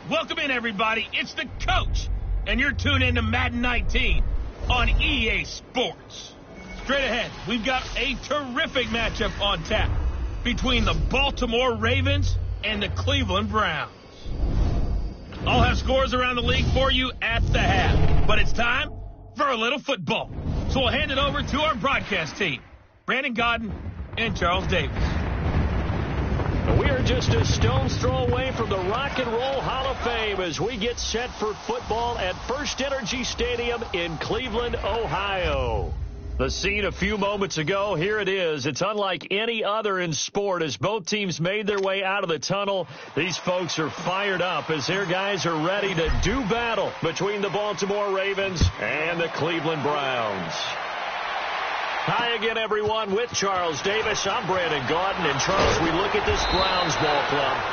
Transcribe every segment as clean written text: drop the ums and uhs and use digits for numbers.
Welcome in, everybody. It's the coach, and you're tuned in to Madden 19 on EA Sports. Straight ahead, we've got a terrific matchup on tap between the Baltimore Ravens and the Cleveland Browns. I'll have scores around the league for you at the half, but it's time for a little football. So we'll hand it over to our broadcast team, Brandon Godden and Charles Davis. We are just a stone's throw away from the Rock and Roll Hall of Fame as we get set for football at First Energy Stadium in Cleveland, Ohio. The scene a few moments ago, here it is. It's unlike any other in sport as both teams made their way out of the tunnel. These folks are fired up as their guys are ready to do battle between the Baltimore Ravens and the Cleveland Browns. Hi again, everyone, with Charles Davis. I'm Brandon Godden, and Charles, we look at this Browns ball club.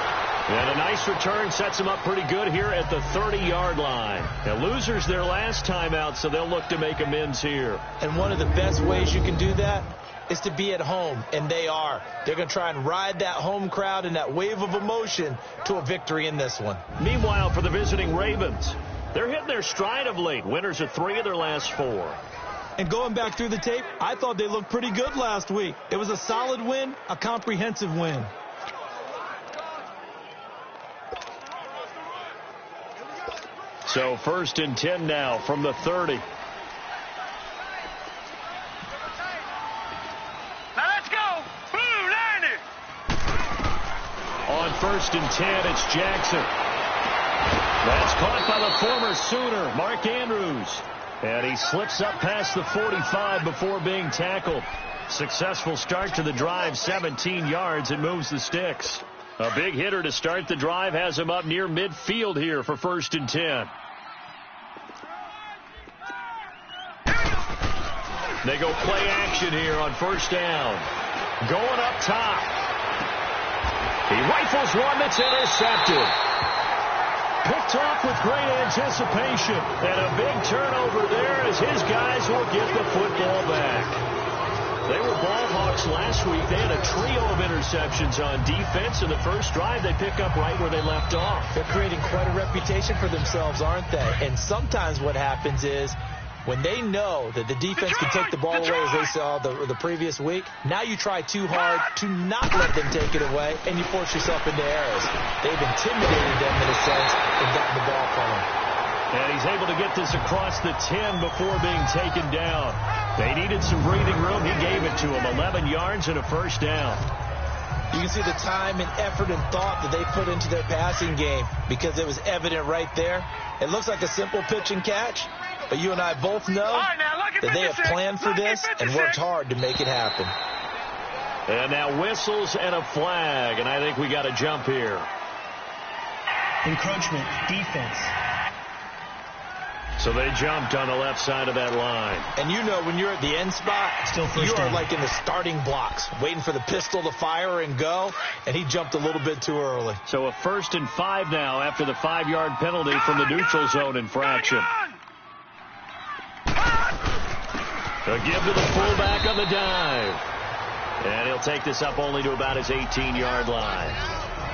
And a nice return sets them up pretty good here at the 30-yard line. Now, losers their last time out, so they'll look to make amends here. And one of the best ways you can do that is to be at home, and they are. They're going to try and ride that home crowd and that wave of emotion to a victory in this one. Meanwhile, for the visiting Ravens, they're hitting their stride of late. Winners of 3 of their last 4. And going back through the tape, I thought they looked pretty good last week. It was a solid win, a comprehensive win. So 1st and 10 now from the 30. Now let's go. Blue line it. On 1st and 10, it's Jackson. That's caught by the former Sooner, Mark Andrews. And he slips up past the 45 before being tackled. Successful start to the drive, 17 yards, and moves the sticks. A big hitter to start the drive has him up near midfield here for 1st and 10. They go play action here on 1st down. Going up top. He rifles one that's intercepted. Picked off with great anticipation. And a big turnover there as his guys will get the football back. They were ball hawks last week. They had a trio of interceptions on defense. In the first drive, they pick up right where they left off. They're creating quite a reputation for themselves, aren't they? And sometimes what happens is when they know that the defense can take the ball away, as they saw the previous week, now you try too hard to not let them take it away, and you force yourself into errors. They've intimidated them in a sense and gotten the ball from them. And he's able to get this across the 10 before being taken down. They needed some breathing room. He gave it to them. 11 yards and a 1st down. You can see the time and effort and thought that they put into their passing game because it was evident right there. It looks like a simple pitch and catch, but you and I both know that they have planned for this and worked hard to make it happen. And now whistles and a flag, and I think we got a jump here. Encroachment, defense. So they jumped on the left side of that line. And you know when you're at the end spot, you are like in the starting blocks, waiting for the pistol to fire and go, and he jumped a little bit too early. So a 1st and 5 now after the 5-yard penalty from the neutral zone infraction. A give to the fullback on the dive. And he'll take this up only to about his 18-yard line.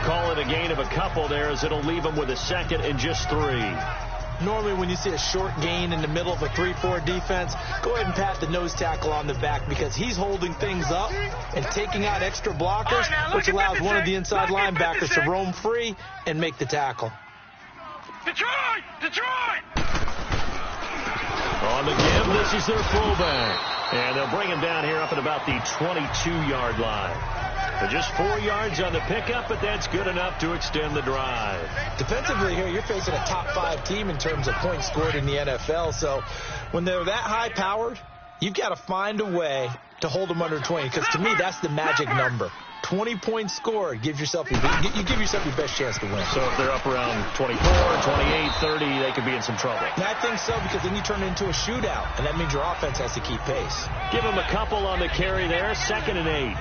Call it a gain of a couple there as it'll leave him with a 2nd and just 3. Normally when you see a short gain in the middle of a 3-4 defense, go ahead and pat the nose tackle on the back because he's holding things up and taking out extra blockers, which allows one of the inside linebackers to roam free and make the tackle. Detroit! Detroit! On the give, this is their fullback. And they'll bring him down here up at about the 22-yard line. But just 4 yards on the pickup, but that's good enough to extend the drive. Defensively here, you're facing a top 5 team in terms of points scored in the NFL. So when they're that high-powered, you've got to find a way to hold them under 20. Because to me, that's the magic number. 20 points scored gives yourself you give yourself your best chance to win. So if they're up around 24, 28, 30, they could be in some trouble. And I think so because then you turn it into a shootout, and that means your offense has to keep pace. Give them a couple on the carry there, 2nd and 8.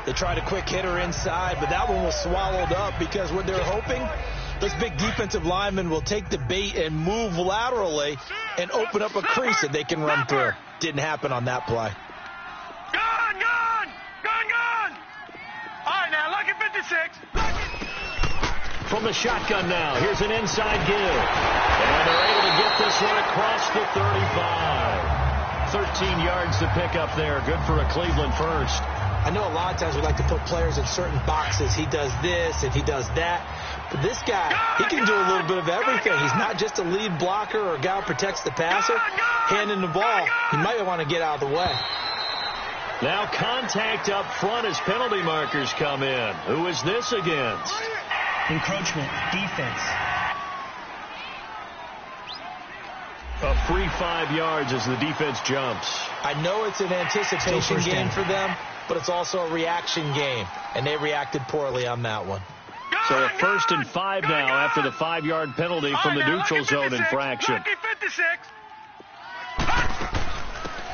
They tried a quick hitter inside, but that one was swallowed up because what they're hoping, this big defensive lineman will take the bait and move laterally and open up a crease that they can run through. Didn't happen on that play. Gone! Gone! Gone! Gone! All right, now, look at 56. From the shotgun now, here's an inside give. And they're able to get this one across the 35. 13 yards to pick up there. Good for a Cleveland first. I know a lot of times we like to put players in certain boxes. He does this and he does that. But this guy, he can do a little bit of everything. He's not just a lead blocker or a guy who protects the passer. Handing the ball, he might want to get out of the way. Now contact up front as penalty markers come in. Who is this against? Encroachment, defense. A free 5 yards as the defense jumps. I know it's an anticipation game for them, but it's also a reaction game, and they reacted poorly on that one. So a 1st and 5 now after the 5-yard penalty from the neutral zone infraction.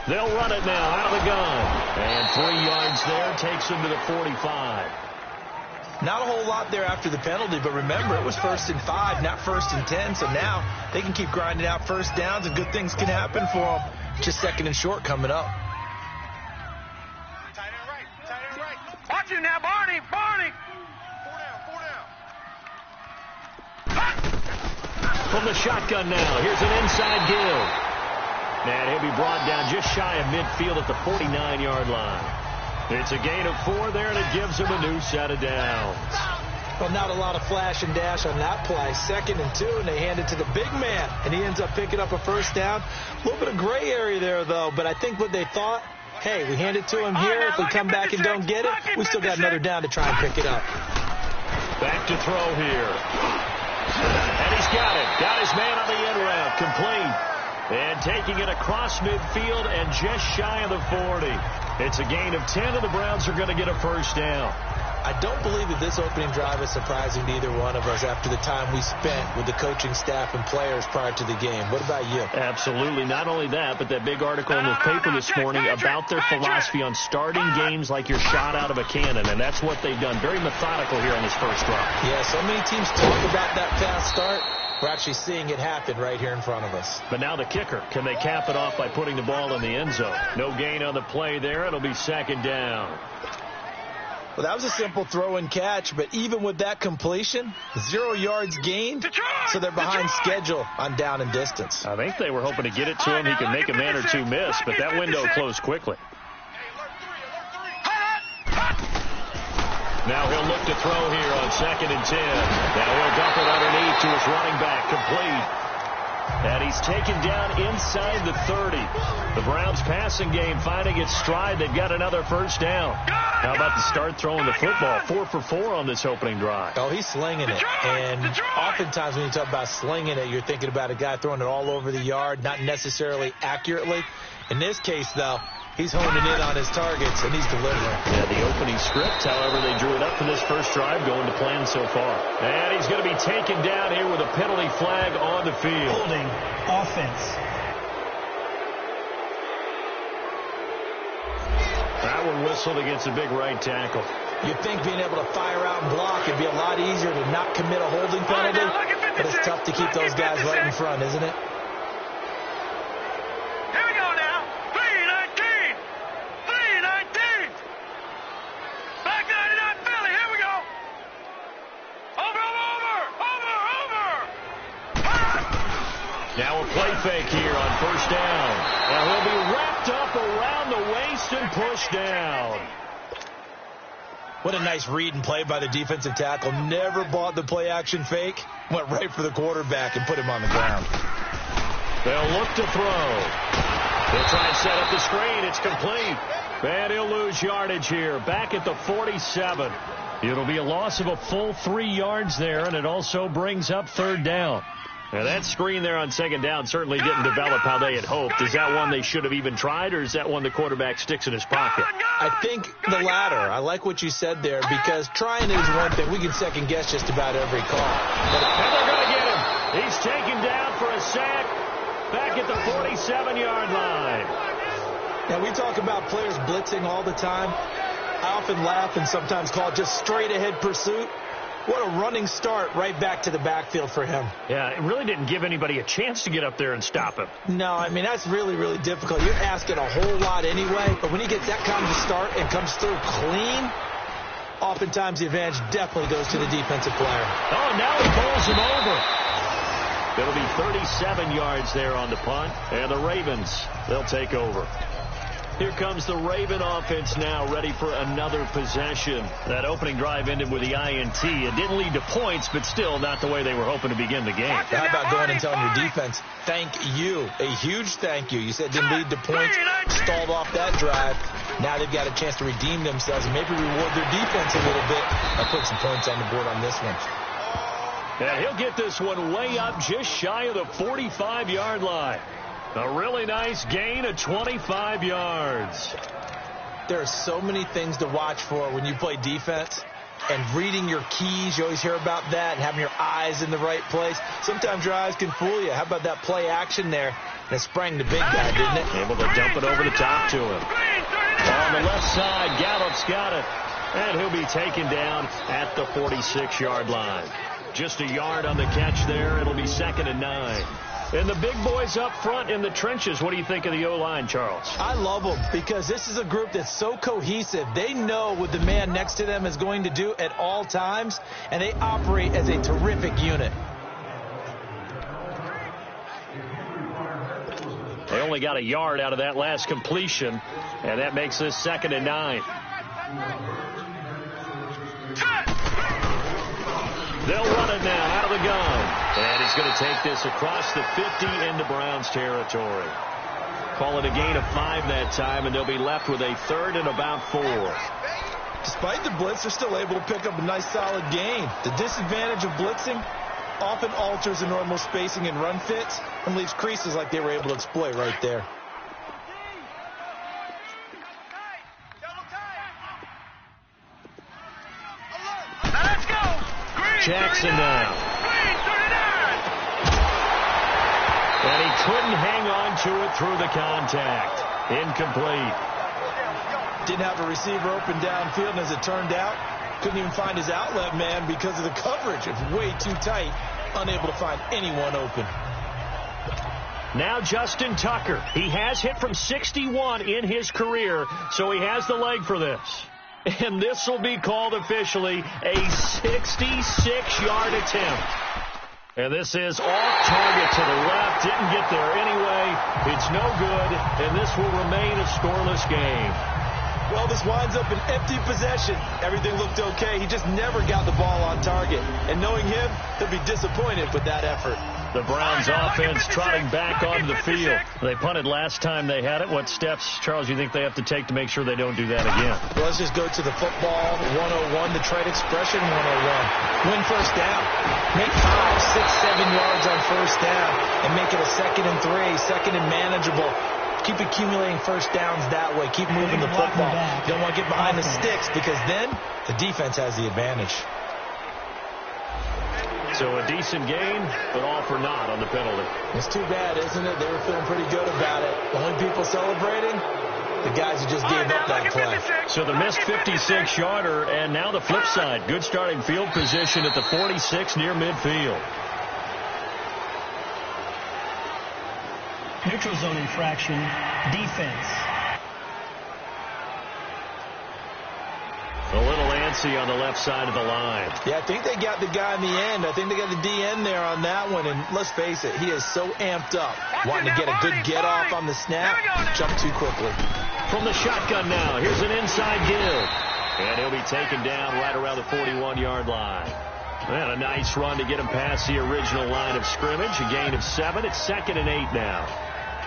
They'll run it now out of the gun. And 3 yards there takes them to the 45. Not a whole lot there after the penalty, but remember, it was 1st and 5, not 1st and 10, so now they can keep grinding out first downs and good things can happen for them. Just 2nd and short coming up. Tight end right. Watch him now, Barney. Four down. From the shotgun now, here's an inside give. And he'll be brought down just shy of midfield at the 49-yard line. It's a gain of 4 there, and it gives him a new set of downs. Well, not a lot of flash and dash on that play. 2nd and 2, and they hand it to the big man, and he ends up picking up a first down. A little bit of gray area there, though, but I think what they thought, hey, we hand it to him here. If we come back and don't get it, we still got another down to try and pick it up. Back to throw here. And he's got it. Got his man on the end route. Complete. And taking it across midfield and just shy of the 40. It's a gain of 10, and the Browns are going to get a first down. I don't believe that this opening drive is surprising to either one of us after the time we spent with the coaching staff and players prior to the game. What about you? Absolutely. Not only that, but that big article in the paper this morning about their philosophy on starting games like you're shot out of a cannon, and that's what they've done. Very methodical here on this first drive. Yeah, so many teams talk about that fast start. We're actually seeing it happen right here in front of us. But now the kicker. Can they cap it off by putting the ball in the end zone? No gain on the play there. It'll be 2nd down. Well, that was a simple throw and catch, but even with that completion, 0 yards gained, so they're behind schedule on down and distance. I think they were hoping to get it to him. He could make a man or two miss, but that window closed quickly. Now he'll look to throw here on 2nd and 10. Now he'll dump it underneath to his running back, complete. And he's taken down inside the 30. The Browns passing game finding its stride. They've got another first down. How about to start throwing the football? 4 for 4 on this opening drive. Oh, he's slinging it. And oftentimes when you talk about slinging it, you're thinking about a guy throwing it all over the yard, not necessarily accurately. In this case, though, he's honing in on his targets, and he's delivering. Yeah, the opening script, however, they drew it up for this first drive, going to plan so far. And he's going to be taken down here with a penalty flag on the field. Holding, offense. That one whistled against a big right tackle. You'd think being able to fire out and block would be a lot easier to not commit a holding penalty, but it's tough to keep those guys right in front, isn't it? Here we go now. 3-19. 3-19. Back 99 Philly. Here we go. Over. Now a play fake here on first down. And he'll be wrapped up around the waist and pushed down. What a nice read and play by the defensive tackle. Never bought the play action fake. Went right for the quarterback and put him on the ground. They'll look to throw. They'll try and set up the screen. It's complete. And he'll lose yardage here. Back at the 47. It'll be a loss of a full 3 yards there, and it also brings up 3rd down. Now, that screen there on 2nd down certainly didn't develop how they had hoped. Is that one they should have even tried, or is that one the quarterback sticks in his pocket? I think the latter. I like what you said there, because trying is one thing. We can second-guess just about every call. And they're going to get him. He's taken down for a sack back at the 47-yard line. Now, we talk about players blitzing all the time. I often laugh and sometimes call it just straight-ahead pursuit. What a running start right back to the backfield for him. Yeah, it really didn't give anybody a chance to get up there and stop him. No, I mean, that's really, really difficult. You're asking a whole lot anyway, but when he gets that kind of start and comes through clean, Oftentimes, the advantage definitely goes to the defensive player. Oh, now he bowls him over. It'll be 37 yards there on the punt, and the Ravens, they'll take over. Here comes the Raven offense now, ready for another possession. That opening drive ended with the INT. It didn't lead to points, but still not the way they were hoping to begin the game. How about going and telling your defense, thank you, a huge thank you. You said it didn't lead to points, stalled off that drive. Now they've got a chance to redeem themselves and maybe reward their defense a little bit by putting some points on the board on this one. And he'll get this one way up just shy of the 45-yard line. A really nice gain of 25 yards. There are so many things to watch for when you play defense. And reading your keys, you always hear about that, and having your eyes in the right place. Sometimes your eyes can fool you. How about that play action there? That sprang the big guy, didn't it? Able to dump it over the top to him. On the left side, Gallup's got it. And he'll be taken down at the 46-yard line. Just a yard on the catch there. It'll be 2nd and 9. And the big boys up front in the trenches, what do you think of the O-line, Charles? I love them because this is a group that's so cohesive. They know what the man next to them is going to do at all times, and they operate as a terrific unit. They only got a yard out of that last completion, and that makes this 2nd and 9. They'll run it now out of the gun. And he's going to take this across the 50 into Browns territory. Call it a gain of 5 that time, and they'll be left with a 3rd and about 4. Despite the blitz, they're still able to pick up a nice solid gain. The disadvantage of blitzing often alters the normal spacing and run fits and leaves creases like they were able to exploit right there. Let's go. Jackson now. And he couldn't hang on to it through the contact. Incomplete. Didn't have a receiver open downfield, and as it turned out, couldn't even find his outlet man because of the coverage. It's way too tight, unable to find anyone open. Now Justin Tucker. He has hit from 61 in his career, so he has the leg for this. And this will be called officially a 66-yard attempt. And this is off target to the left. Didn't get there anyway. It's no good, and this will remain a scoreless game. Well, this winds up an empty possession. Everything looked okay. He just never got the ball on target. And knowing him, he'll be disappointed with that effort. The Browns offense trotting back onto the field. They punted last time they had it. What steps, Charles, you think they have to take to make sure they don't do that again? Well, let's just go to the football 101, the trade expression 101. Win first down. Make 5, 6, 7 yards on first down and make it a 2nd and 3, 2nd and manageable. Keep accumulating first downs that way. Keep moving the football. You don't want to get behind the sticks because then the defense has the advantage. So a decent gain, but all for naught on the penalty. It's too bad, isn't it? They were feeling pretty good about it. Only people celebrating, the guys who just gave up that play. So the missed 56-yarder, and now the flip side. Good starting field position at the 46 near midfield. Neutral zone infraction, defense. A little antsy on the left side of the line. Yeah, I think they got the guy in the end. I think they got the DN there on that one. And let's face it, he is so amped up, wanting to get a good get-off on the snap, jump too quickly. From the shotgun now, here's an inside give. And he'll be taken down right around the 41-yard line. And a nice run to get him past the original line of scrimmage. A gain of 7. It's 2nd and 8 now.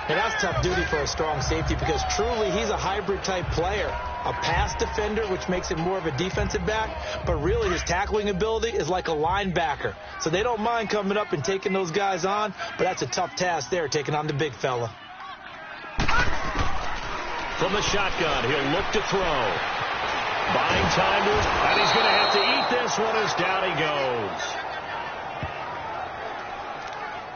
And that's tough duty for a strong safety because truly he's a hybrid-type player. A pass defender, which makes him more of a defensive back, but really his tackling ability is like a linebacker. So they don't mind coming up and taking those guys on, but that's a tough task there, taking on the big fella. From the shotgun, he'll look to throw. Buying time to it, and he's going to have to eat this one as down he goes.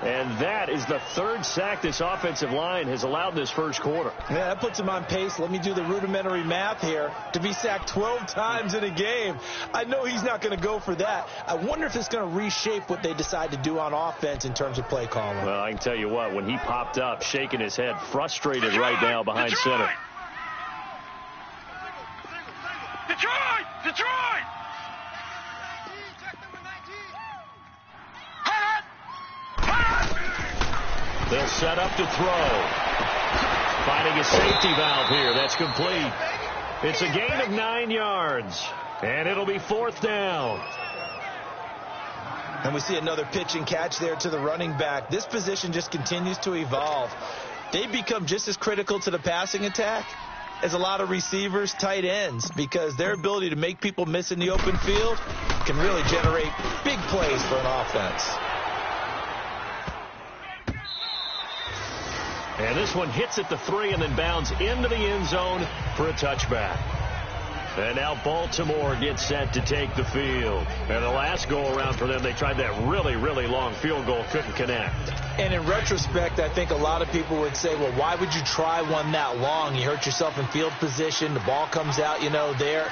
And that is the 3rd sack this offensive line has allowed this first quarter. Yeah, that puts him on pace. Let me do the rudimentary math here. To be sacked 12 times in a game, I know he's not going to go for that. I wonder if it's going to reshape what they decide to do on offense in terms of play calling. Well, I can tell you what, when he popped up, shaking his head, frustrated right now behind center. Detroit! Detroit! They'll set up to throw. Finding a safety valve here. That's complete. It's a gain of 9 yards. And it'll be 4th down. And we see another pitch and catch there to the running back. This position just continues to evolve. They become just as critical to the passing attack as a lot of receivers, tight ends, because their ability to make people miss in the open field can really generate big plays for an offense. And this one hits at the 3 and then bounds into the end zone for a touchback. And now Baltimore gets set to take the field. And the last go-around for them, they tried that really, really long field goal, couldn't connect. And in retrospect, I think a lot of people would say, well, why would you try one that long? You hurt yourself in field position. The ball comes out, there.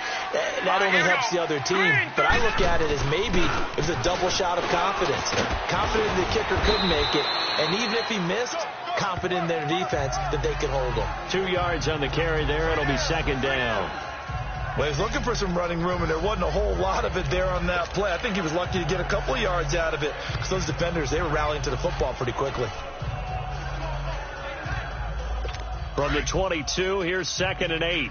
That only helps the other team. But I look at it as maybe it was a double shot of confidence. Confident the kicker could make it. And even if he missed, confident in their defense that they could hold him. 2 yards on the carry there. It'll be 2nd down. Well, he was looking for some running room, and there wasn't a whole lot of it there on that play. I think he was lucky to get a couple of yards out of it because those defenders, they were rallying to the football pretty quickly. From the 22, here's 2nd and 8.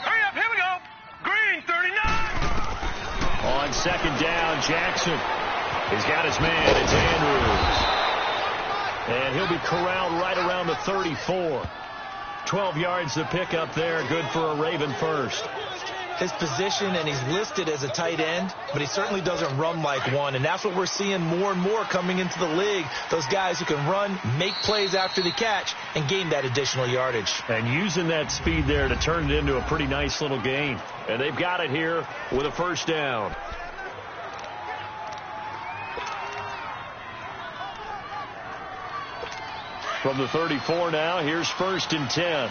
Hurry up, here we go. Green, 39. On 2nd down, Jackson. He's got his man. It's Andrews. And he'll be corralled right around the 34. 12 yards to pick up there. Good for a Raven first. His position, and he's listed as a tight end, but he certainly doesn't run like one. And that's what we're seeing more and more coming into the league. Those guys who can run, make plays after the catch, and gain that additional yardage. And using that speed there to turn it into a pretty nice little gain. And they've got it here with a 1st down. From the 34 now, here's 1st and 10.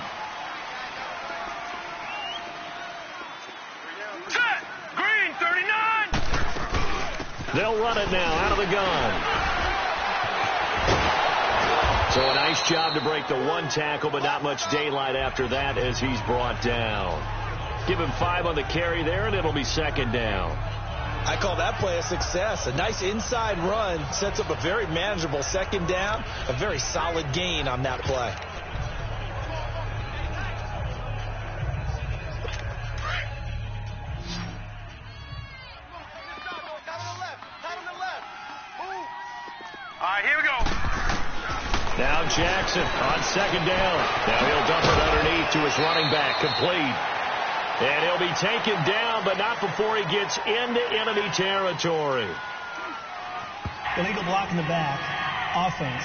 Set. Green, 39. They'll run it now out of the gun. So a nice job to break the 1 tackle, but not much daylight after that as he's brought down. Give him 5 on the carry there, and it'll be 2nd down. I call that play a success. A nice inside run sets up a very manageable 2nd down, a very solid gain on that play. All right, here we go. Now Jackson on 2nd down. Now he'll dump it underneath to his running back, complete. And he'll be taken down, but not before he gets into enemy territory. Illegal block in the back. Offense.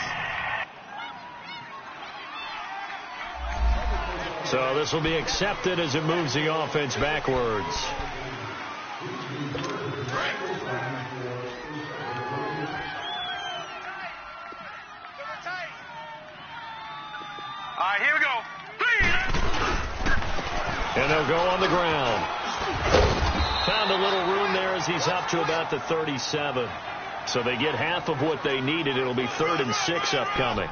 So this will be accepted as it moves the offense backwards. All right, here we go. And they'll go on the ground. Found a little room there as he's up to about the 37. So they get half of what they needed. It'll be 3rd and 6 upcoming.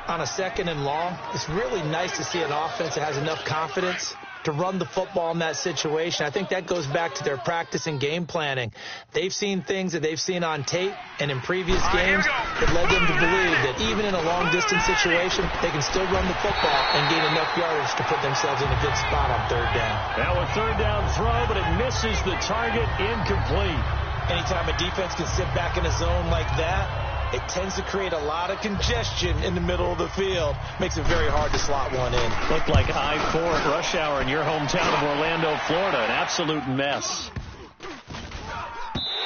On a 2nd and long, it's really nice to see an offense that has enough confidence to run the football in that situation. I think that goes back to their practice and game planning. They've seen things that they've seen on tape and in previous games that led them to believe that even in a long-distance situation, they can still run the football and gain enough yardage to put themselves in a good spot on 3rd down. Now a 3rd down throw, but it misses the target, incomplete. Anytime a defense can sit back in a zone like that, it tends to create a lot of congestion in the middle of the field. Makes it very hard to slot one in. Looked like I-4 at rush hour in your hometown of Orlando, Florida. An absolute mess.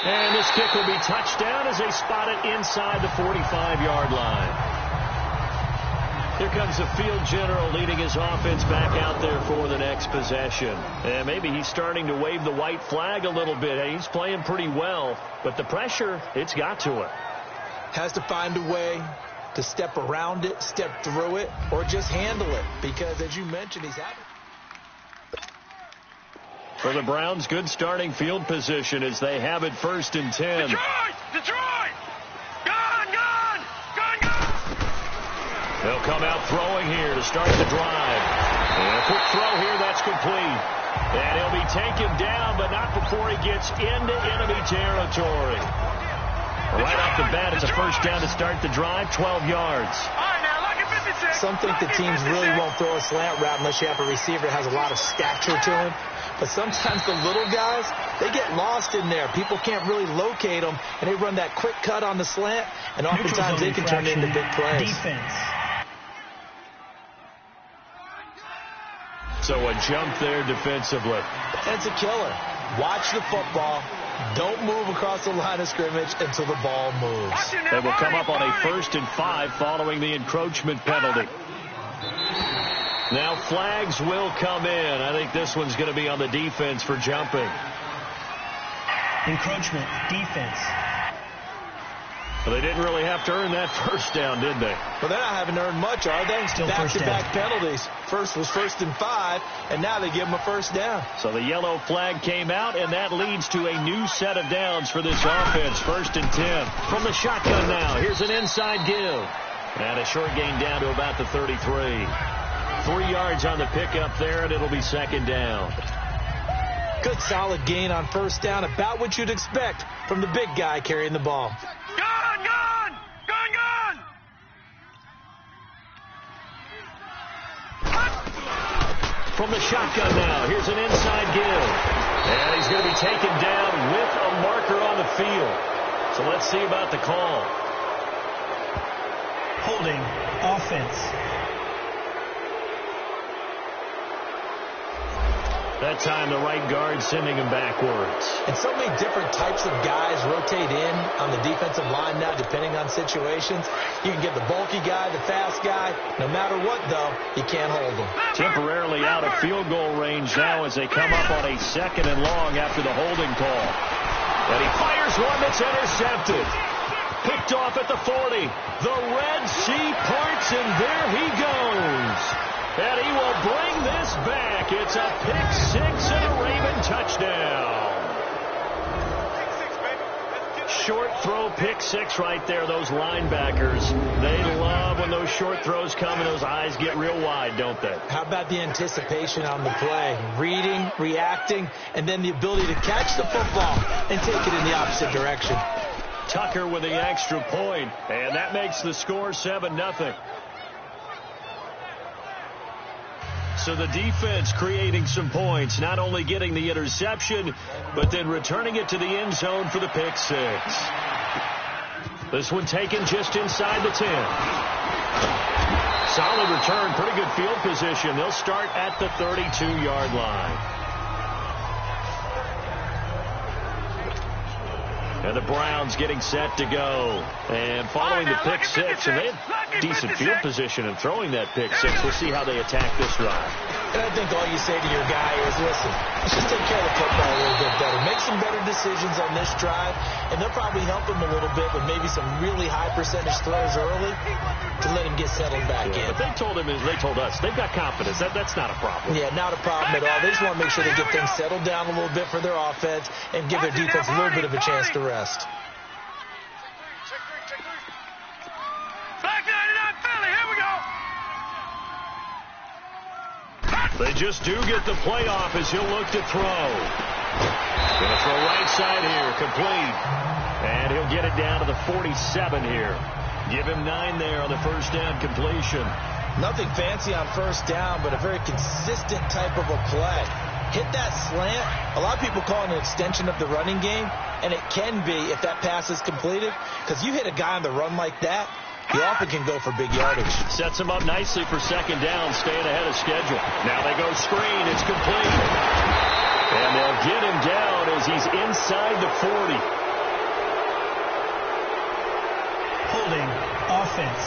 And this kick will be touchdown as they spot it inside the 45-yard line. Here comes the field general leading his offense back out there for the next possession. And maybe he's starting to wave the white flag a little bit. He's playing pretty well, but the pressure, it's got to it. Has to find a way to step around it, step through it, or just handle it. Because, as you mentioned, he's having... For the Browns, good starting field position as they have it 1st and 10. Detroit! Detroit! Gone! Gone! Gone! Gone! They'll come out throwing here to start the drive. And a quick throw here, that's complete. And he'll be taken down, but not before he gets into enemy territory. Right off the bat, it's a first down to start the drive, 12 yards. Some think the teams really won't throw a slant route unless you have a receiver that has a lot of stature to him. But sometimes the little guys, they get lost in there. People can't really locate them, and they run that quick cut on the slant, and oftentimes they can turn into big plays. Defense. So a jump there defensively. It's a killer. Watch the football. Don't move across the line of scrimmage until the ball moves. They will come up on a 1st and 5 following the encroachment penalty. Now flags will come in. I think this one's going to be on the defense for jumping. Encroachment, defense. Well, they didn't really have to earn that first down, did they? Well, they're not having earned much, are they? Still back-to-back penalties. First was 1st and 5, and now they give them a first down. So the yellow flag came out, and that leads to a new set of downs for this offense. 1st and 10. From the shotgun now, here's an inside give. And a short gain down to about the 33. 3 yards on the pickup there, and it'll be 2nd down. Good solid gain on 1st down, about what you'd expect from the big guy carrying the ball. From the shotgun now, here's an inside give. And he's going to be taken down with a marker on the field. So let's see about the call. Holding, offense. That time the right guard sending him backwards. And so many different types of guys rotate in on the defensive line now, depending on situations. You can get the bulky guy, the fast guy. No matter what, though, you can't hold them. Temporarily out of field goal range now as they come up on a 2nd and long after the holding call. And he fires one that's intercepted. Picked off at the 40. The Red Sea parts, and there he goes. And he will bring this back. It's a pick-6 and a Raven touchdown. Short throw, pick-6 right there. Those linebackers, they love when those short throws come and those eyes get real wide, don't they? How about the anticipation on the play? Reading, reacting, and then the ability to catch the football and take it in the opposite direction. Tucker with the extra point, and that makes the score 7-0. So the defense creating some points, not only getting the interception, but then returning it to the end zone for the pick-6. This one taken just inside the 10. Solid return, pretty good field position. They'll start at the 32-yard line. And the Browns getting set to go. And following the pick-6, and they have decent field position in throwing that pick-6. We'll see how they attack this drive. And I think all you say to your guy is, listen, let's just take care of the football a little bit better. Make some better decisions on this drive, and they'll probably help him a little bit with maybe some really high percentage throws early to let him get settled back in. But they told us, they've got confidence. That's not a problem. Yeah, not a problem at all. They just want to make sure they get things settled down a little bit for their offense and give their defense a little bit of a chance to rest. They just do get the playoff as he'll look to throw. Going to throw right side here, complete. And he'll get it down to the 47 here. Give him 9 there on the first down completion. Nothing fancy on first down, but a very consistent type of a play. Hit that slant. A lot of people call it an extension of the running game, and it can be if that pass is completed, because you hit a guy on the run like that, you often can go for big yardage. Sets him up nicely for second down, staying ahead of schedule. Now they go screen. It's complete. And they'll get him down as he's inside the 40. Holding, offense.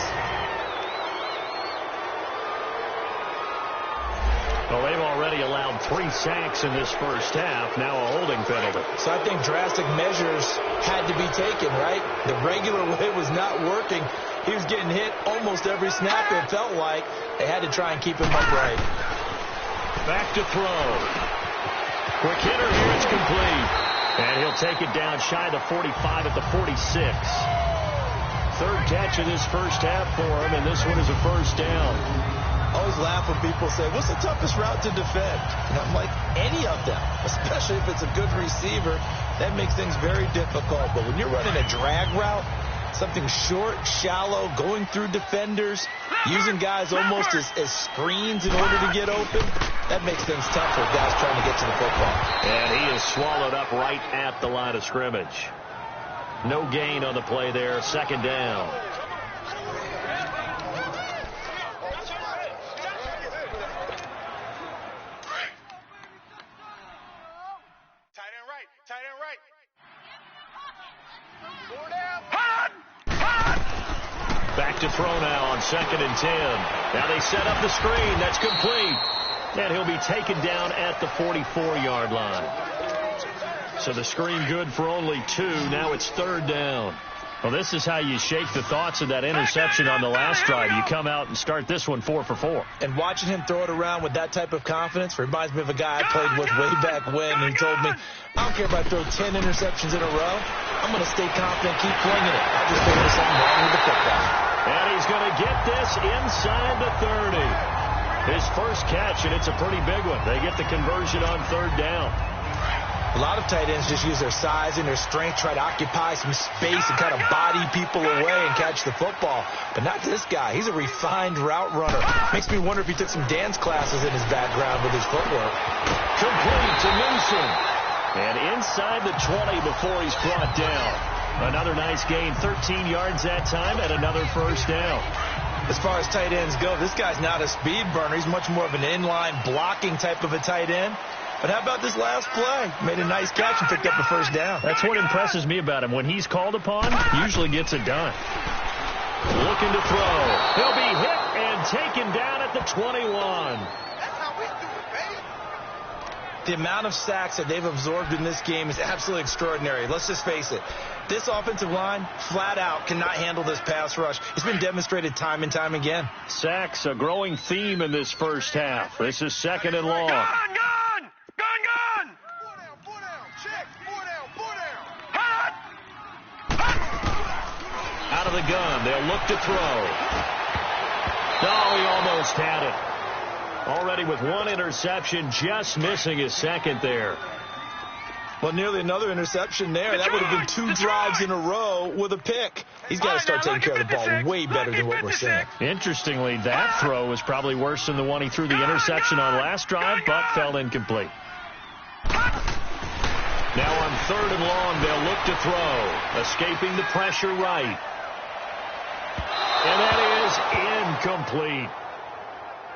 Well, they've already allowed 3 sacks in this first half. Now a holding penalty. So I think drastic measures had to be taken, right? The regular way was not working. He was getting hit almost every snap, it felt like. They had to try and keep him upright. Back to throw. Quick hitter here, it's complete. And he'll take it down shy of the 45 at the 46. Third catch of this first half for him, and this one is a first down. Always always laugh when people say, what's the toughest route to defend? And I'm like, any of them, especially if it's a good receiver. That makes things very difficult. But when you're running a drag route, something short, shallow, going through defenders, using guys almost as screens in order to get open, that makes things tough for guys trying to get to the football. And he is swallowed up right at the line of scrimmage. No gain on the play there, second down. Back to throw now on 2nd and 10. Now they set up the screen. That's complete. And he'll be taken down at the 44-yard line. So the screen good for only 2. Now it's 3rd down. Well, this is how you shake the thoughts of that interception on the last drive. You come out and start this one 4 for 4. And watching him throw it around with that type of confidence reminds me of a guy I played with way back when. And he told me, I don't care if I throw 10 interceptions in a row. I'm going to stay confident, keep flinging it. I just think there's something wrong with the football. And he's going to get this inside the 30. His first catch, and it's a pretty big one. They get the conversion on 3rd down. A lot of tight ends just use their size and their strength, try to occupy some space and kind of body people away and catch the football. But not this guy. He's a refined route runner. Makes me wonder if he took some dance classes in his background with his footwork. Complete to Newsom. And inside the 20 before he's brought down. Another nice gain, 13 yards that time, and another first down. As far as tight ends go, this guy's not a speed burner. He's much more of an inline blocking type of a tight end. But how about this last play? Made a nice catch and picked up the first down. That's what impresses me about him. When he's called upon, usually gets it done. Looking to throw. He'll be hit and taken down at the 21. That's how we do it, baby. The amount of sacks that they've absorbed in this game is absolutely extraordinary. Let's just face it. This offensive line, flat out, cannot handle this pass rush. It's been demonstrated time and time again. Sacks, a growing theme in this first half. This is 2nd and long. Gun! Four down, check, four down. Hot! Out of the gun, they'll look to throw. Oh, he almost had it. Already with 1 interception, just missing his 2nd there. Well, nearly another interception there. That would have been 2 drives in a row with a pick. He's got to start taking care of the ball way better than what we're seeing. Interestingly, that throw was probably worse than the one he threw the interception on last drive, but fell incomplete. Now on 3rd and long, they'll look to throw. Escaping the pressure right. And that is incomplete.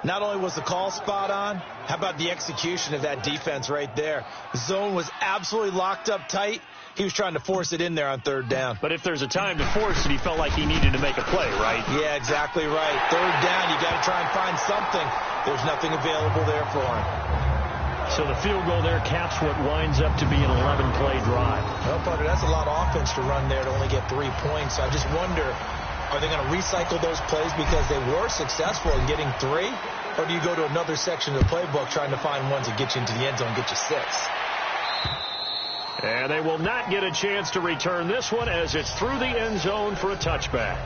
Not only was the call spot on, how about the execution of that defense right there? The zone was absolutely locked up tight. He was trying to force it in there on 3rd down. But if there's a time to force it, he felt like he needed to make a play, right? Yeah, exactly right. 3rd down, you got to try and find something. There's nothing available there for him. So the field goal there caps what winds up to be an 11-play drive. Well, Potter, that's a lot of offense to run there to only get 3 points. I just wonder, are they going to recycle those plays because they were successful in getting 3? Or do you go to another section of the playbook trying to find ones that get you into the end zone and get you 6? And they will not get a chance to return this one as it's through the end zone for a touchback.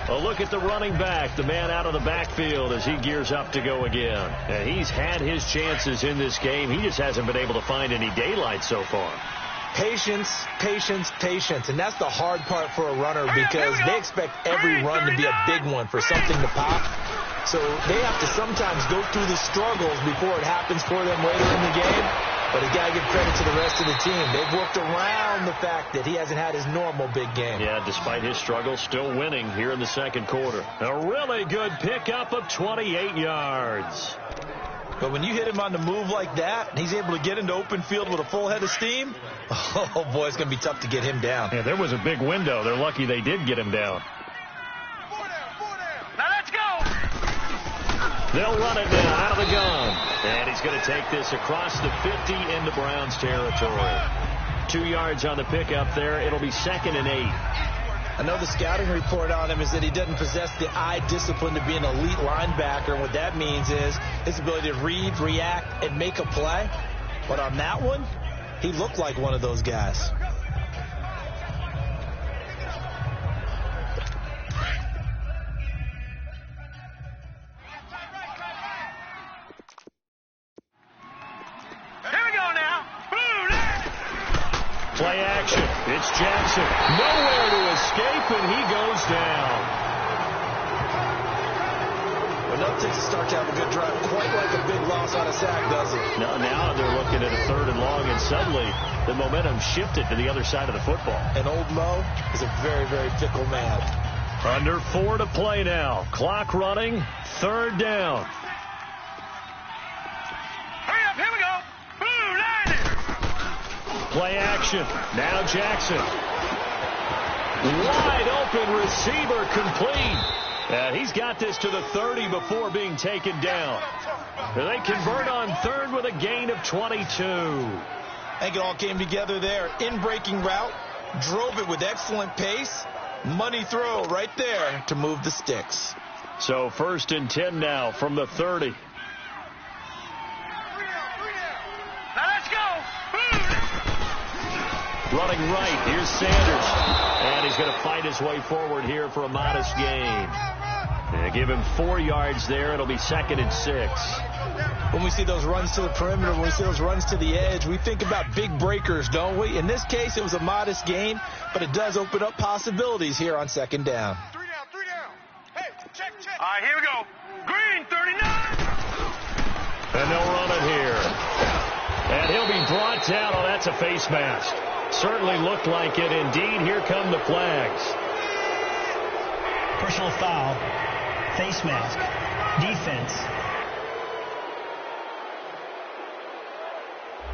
A look at the running back, the man out of the backfield as he gears up to go again. And he's had his chances in this game. He just hasn't been able to find any daylight so far. Patience, patience, patience. And that's the hard part for a runner because they expect every run to be a big one for something to pop. So they have to sometimes go through the struggles before it happens for them later in the game. But he's got to give credit to the rest of the team. They've worked around the fact that he hasn't had his normal big game. Yeah, despite his struggles, still winning here in the 2nd quarter. A really good pickup of 28 yards. But when you hit him on the move like that, and he's able to get into open field with a full head of steam, oh, boy, it's going to be tough to get him down. Yeah, there was a big window. They're lucky they did get him down. Now let's go! They'll run it now out of the gun. And he's going to take this across the 50 into Browns territory. 2 yards on the pickup there. It'll be 2nd and 8. I know the scouting report on him is that he doesn't possess the eye discipline to be an elite linebacker. And what that means is his ability to read, react, and make a play. But on that one, he looked like one of those guys. It's Jackson. Nowhere to escape, and he goes down. Enough to start to have a good drive. Quite like a big loss on a sack, does it? No, now they're looking at a 3rd and long, and suddenly the momentum shifted to the other side of the football. And old Mo is a very, very fickle man. Under 4 to play now. Clock running. 3rd down. Hurry up, here we go. Blue line. Play action. Now Jackson. Wide open receiver complete. And he's got this to the 30 before being taken down. They convert on 3rd with a gain of 22. I think it all came together there. In-breaking route. Drove it with excellent pace. Money throw right there to move the sticks. So 1st and 10 now from the 30. Now let's go. Running right. Here's Sanders. And he's going to fight his way forward here for a modest gain. They give him 4 yards there. It'll be 2nd and 6. When we see those runs to the perimeter, when we see those runs to the edge, we think about big breakers, don't we? In this case, it was a modest gain, but it does open up possibilities here on 2nd down. 3 down, 3 down. Hey, check. All right, here we go. Green, 39. And they'll run it here. And he'll be brought down. Oh, that's a face mask. Certainly looked like it. Indeed, here come the flags. Personal foul. Face mask. Defense.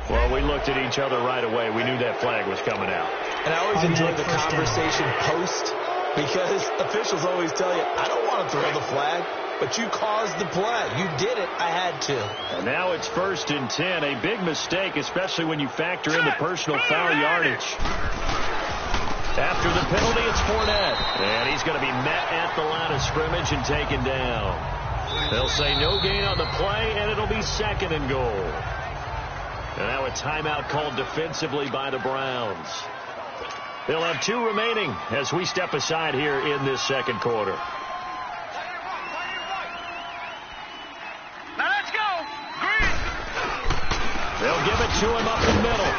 Well, we looked at each other right away. We knew that flag was coming out. And I always enjoy the conversation post, because officials always tell you, I don't want to throw the flag, but you caused the play. You did it. I had to. And now it's 1st and 10. A big mistake, especially when you factor in the personal foul yardage. After the penalty, it's Fournette. And he's going to be met at the line of scrimmage and taken down. They'll say no gain on the play, and it'll be 2nd and goal. And now a timeout called defensively by the Browns. They'll have 2 remaining as we step aside here in this 2nd quarter. Now let's go. Green. They'll give it to him up the middle.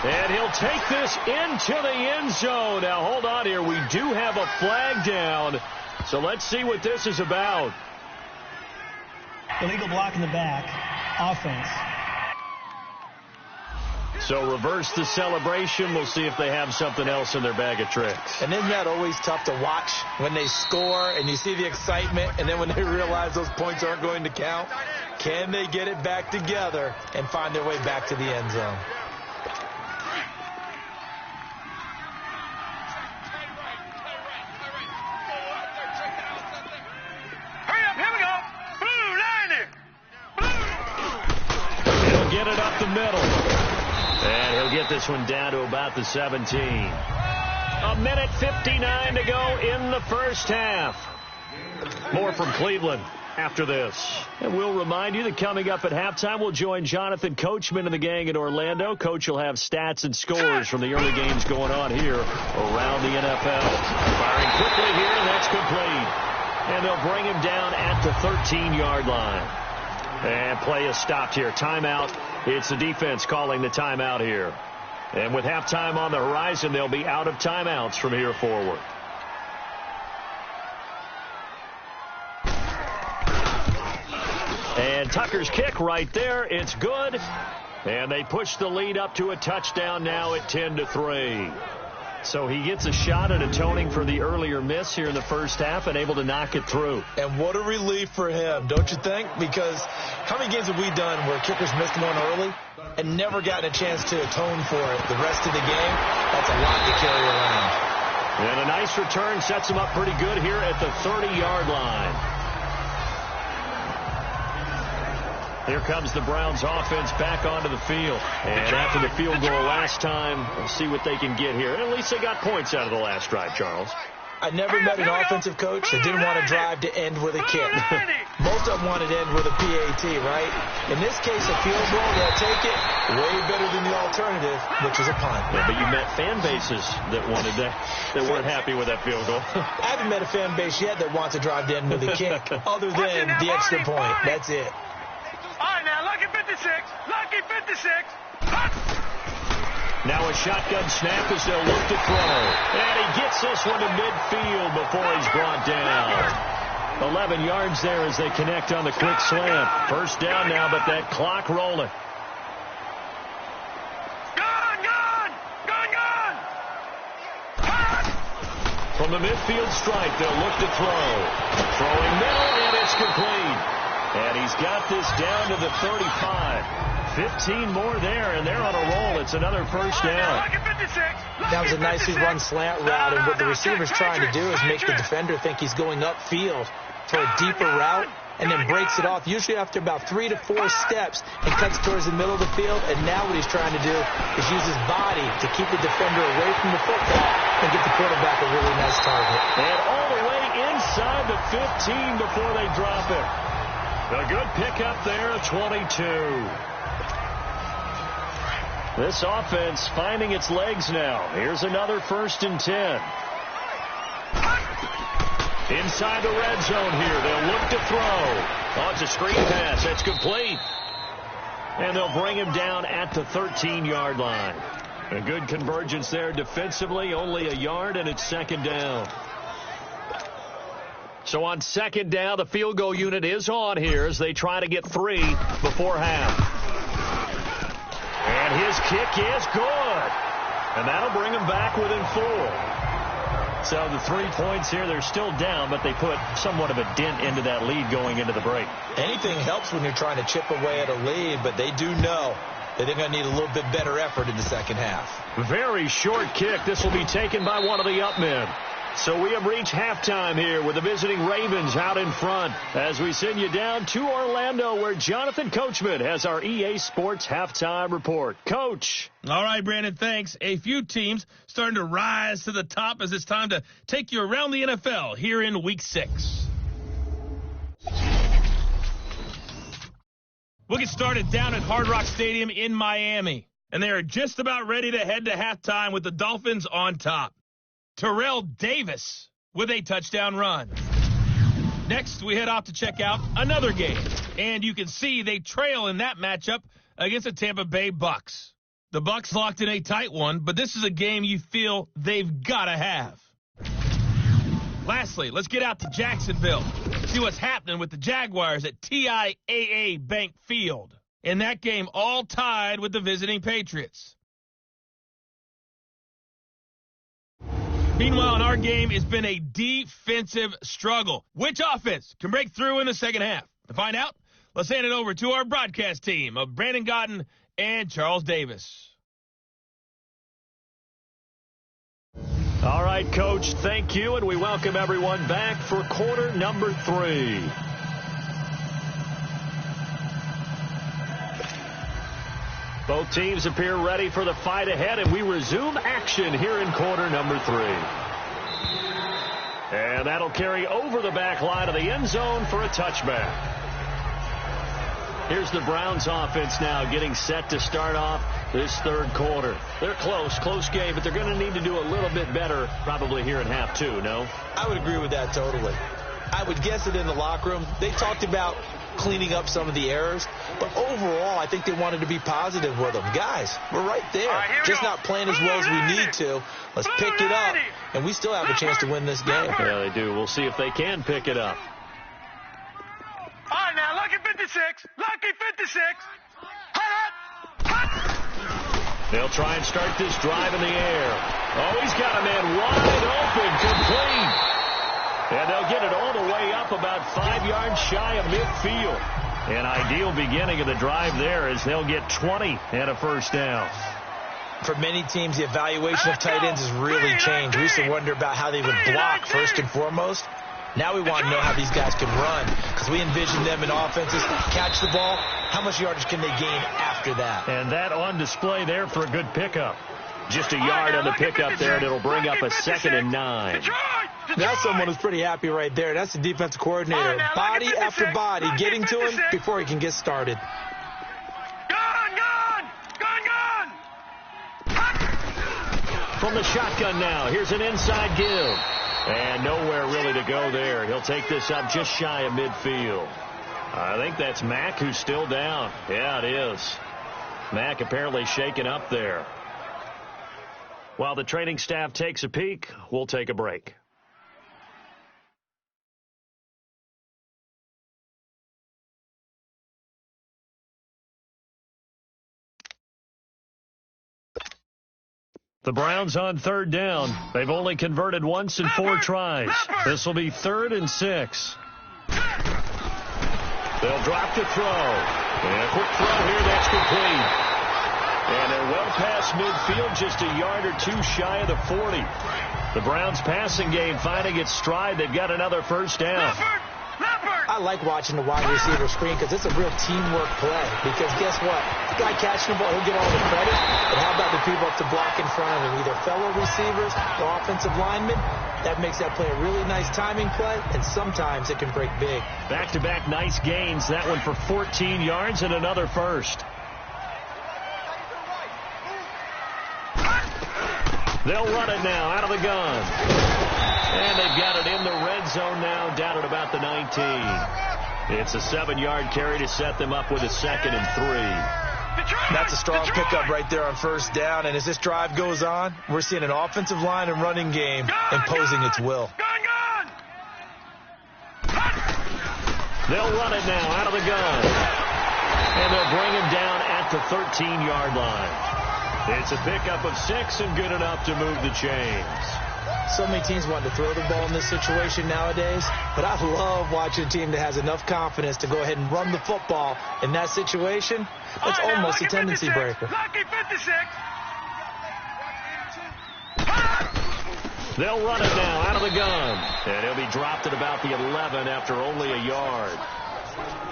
And he'll take this into the end zone. Now, hold on here. We do have a flag down. So let's see what this is about. Illegal block in the back. Offense. So reverse the celebration. We'll see if they have something else in their bag of tricks. And isn't that always tough to watch when they score and you see the excitement, and then when they realize those points aren't going to count? Can they get it back together and find their way back to the end zone? Hurry up, here we go. Blue line. He'll get it up the middle. And he'll get this one down to about the 17. 1:59 to go in the first half. More from Cleveland after this. And we'll remind you that coming up at halftime, we'll join Jonathan Coachman and the gang in Orlando. Coach will have stats and scores from the early games going on here around the NFL. Firing quickly here, and that's complete. And they'll bring him down at the 13-yard line. And play is stopped here. Timeout. It's the defense calling the timeout here. And with halftime on the horizon, they'll be out of timeouts from here forward. And Tucker's kick right there. It's good. And they push the lead up to a touchdown now at 10-3. So he gets a shot at atoning for the earlier miss here in the first half and able to knock it through. And what a relief for him, don't you think? Because how many games have we done where kickers missed one early and never gotten a chance to atone for it the rest of the game? That's a lot to carry around. And a nice return sets him up pretty good here at the 30-yard line. Here comes the Browns offense back onto the field. And after the field goal last time, we'll see what they can get here. And at least they got points out of the last drive, Charles. I never met an offensive coach that didn't want to drive to end with a kick. Most of them wanted to end with a PAT, right? In this case, a field goal, they'll take it. Way better than the alternative, which is a punt. Yeah, but you met fan bases that wanted that weren't happy with that field goal. I haven't met a fan base yet that wants to drive to end with a kick, other than the extra point. That's it. All right, now, lucky 56. Lucky 56. Now a shotgun snap as they'll look to throw. And he gets this one to midfield before he's brought down. 11 yards there as they connect on the quick slant. First down now, but that clock rolling. From the midfield stripe, they'll look to throw. Throwing middle, and it's complete. And he's got this down to the 35. 15 more there, and they're on a roll. It's another first down. That was a nicely run slant route, and what the receiver's trying to do is make the defender think he's going upfield for a deeper route, and then breaks it off, usually after about 3 to 4 steps, and cuts towards the middle of the field. And now what he's trying to do is use his body to keep the defender away from the football and get the quarterback a really nice target. And all the way inside the 15 before they drop it. A good pickup there, 22. This offense finding its legs now. Here's another 1st and 10. Inside the red zone here. They'll look to throw. Oh, it's a screen pass. That's complete. And they'll bring him down at the 13-yard line. A good convergence there defensively. Only a yard, and it's 2nd down. So on 2nd down, the field goal unit is on here as they try to get 3 before half. And his kick is good. And that'll bring them back within 4. So the 3 points here, they're still down, but they put somewhat of a dent into that lead going into the break. Anything helps when you're trying to chip away at a lead, but they do know that they're going to need a little bit better effort in the second half. Very short kick. This will be taken by one of the up men. So we have reached halftime here with the visiting Ravens out in front as we send you down to Orlando where Jonathan Coachman has our EA Sports halftime report. Coach. All right, Brandon, thanks. A few teams starting to rise to the top as it's time to take you around the NFL here in Week 6. We'll get started down at Hard Rock Stadium in Miami, and they are just about ready to head to halftime with the Dolphins on top. Terrell Davis with a touchdown run. Next, we head off to check out another game. And you can see they trail in that matchup against the Tampa Bay Bucks. The Bucks locked in a tight one, but this is a game you feel they've got to have. Lastly, let's get out to Jacksonville. See what's happening with the Jaguars at TIAA Bank Field. In that game, all tied with the visiting Patriots. Meanwhile, in our game, it's been a defensive struggle. Which offense can break through in the second half? To find out, let's hand it over to our broadcast team of Brandon Godden and Charles Davis. All right, Coach, thank you, and we welcome everyone back for quarter number 3. Both teams appear ready for the fight ahead, and we resume action here in quarter number 3. And that'll carry over the back line of the end zone for a touchback. Here's the Browns offense now getting set to start off this third quarter. They're close game, but they're going to need to do a little bit better probably here in half 2, no? I would agree with that totally. I would guess that in the locker room, they talked about cleaning up some of the errors, but overall, I think they wanted to be positive with them. Guys, we're right there. Just not playing as well as we need to. Let's pick it up, and we still have a chance to win this game. Yeah, they do. We'll see if they can pick it up. All right, now, lucky 56. Lucky 56. They'll try and start this drive in the air. Oh, he's got a man wide open, complete. And they'll get it all the way up about 5 yards shy of midfield. An ideal beginning of the drive there as they'll get 20 and a first down. For many teams, the evaluation of tight ends has really changed. We used to wonder about how they would block first and foremost. Now we want to know how these guys can run because we envision them in offenses, catch the ball. How much yardage can they gain after that? And that on display there for a good pickup. Just a yard on the pickup there, and it'll bring up a 2nd and 9. That's someone who's pretty happy right there. That's the defensive coordinator. Body after body getting to him before he can get started. From the shotgun now, here's an inside give. And nowhere really to go there. He'll take this up just shy of midfield. I think that's Mack who's still down. Yeah, it is. Mack apparently shaken up there. While the training staff takes a peek, we'll take a break. The Browns on third down. They've only converted once in 4 tries. This will be 3rd and 6. They'll drop to throw. And a quick throw here, that's complete. And they're well past midfield, just a yard or 2 shy of the 40. The Browns passing game finding its stride. They've got another first down. I like watching the wide receiver screen because it's a real teamwork play. Because guess what? The guy catching the ball, he'll get all the credit. But how about the people up to block in front of him? Either fellow receivers or offensive linemen. That makes that play a really nice timing play, and sometimes it can break big. Back-to-back nice gains. That one for 14 yards and another first. They'll run it now out of the gun. And they've got it in the red zone now, down at about the 19. It's a 7-yard carry to set them up with a 2nd and 3. That's a strong pickup right there on first down. And as this drive goes on, we're seeing an offensive line and running game imposing its will. They'll run it now out of the gun. And they'll bring him down at the 13-yard line. It's a pickup of 6 and good enough to move the chains. So many teams want to throw the ball in this situation nowadays, but I love watching a team that has enough confidence to go ahead and run the football in that situation. That's almost a tendency breaker. They'll run it now out of the gun, and he'll be dropped at about the 11 after only a yard.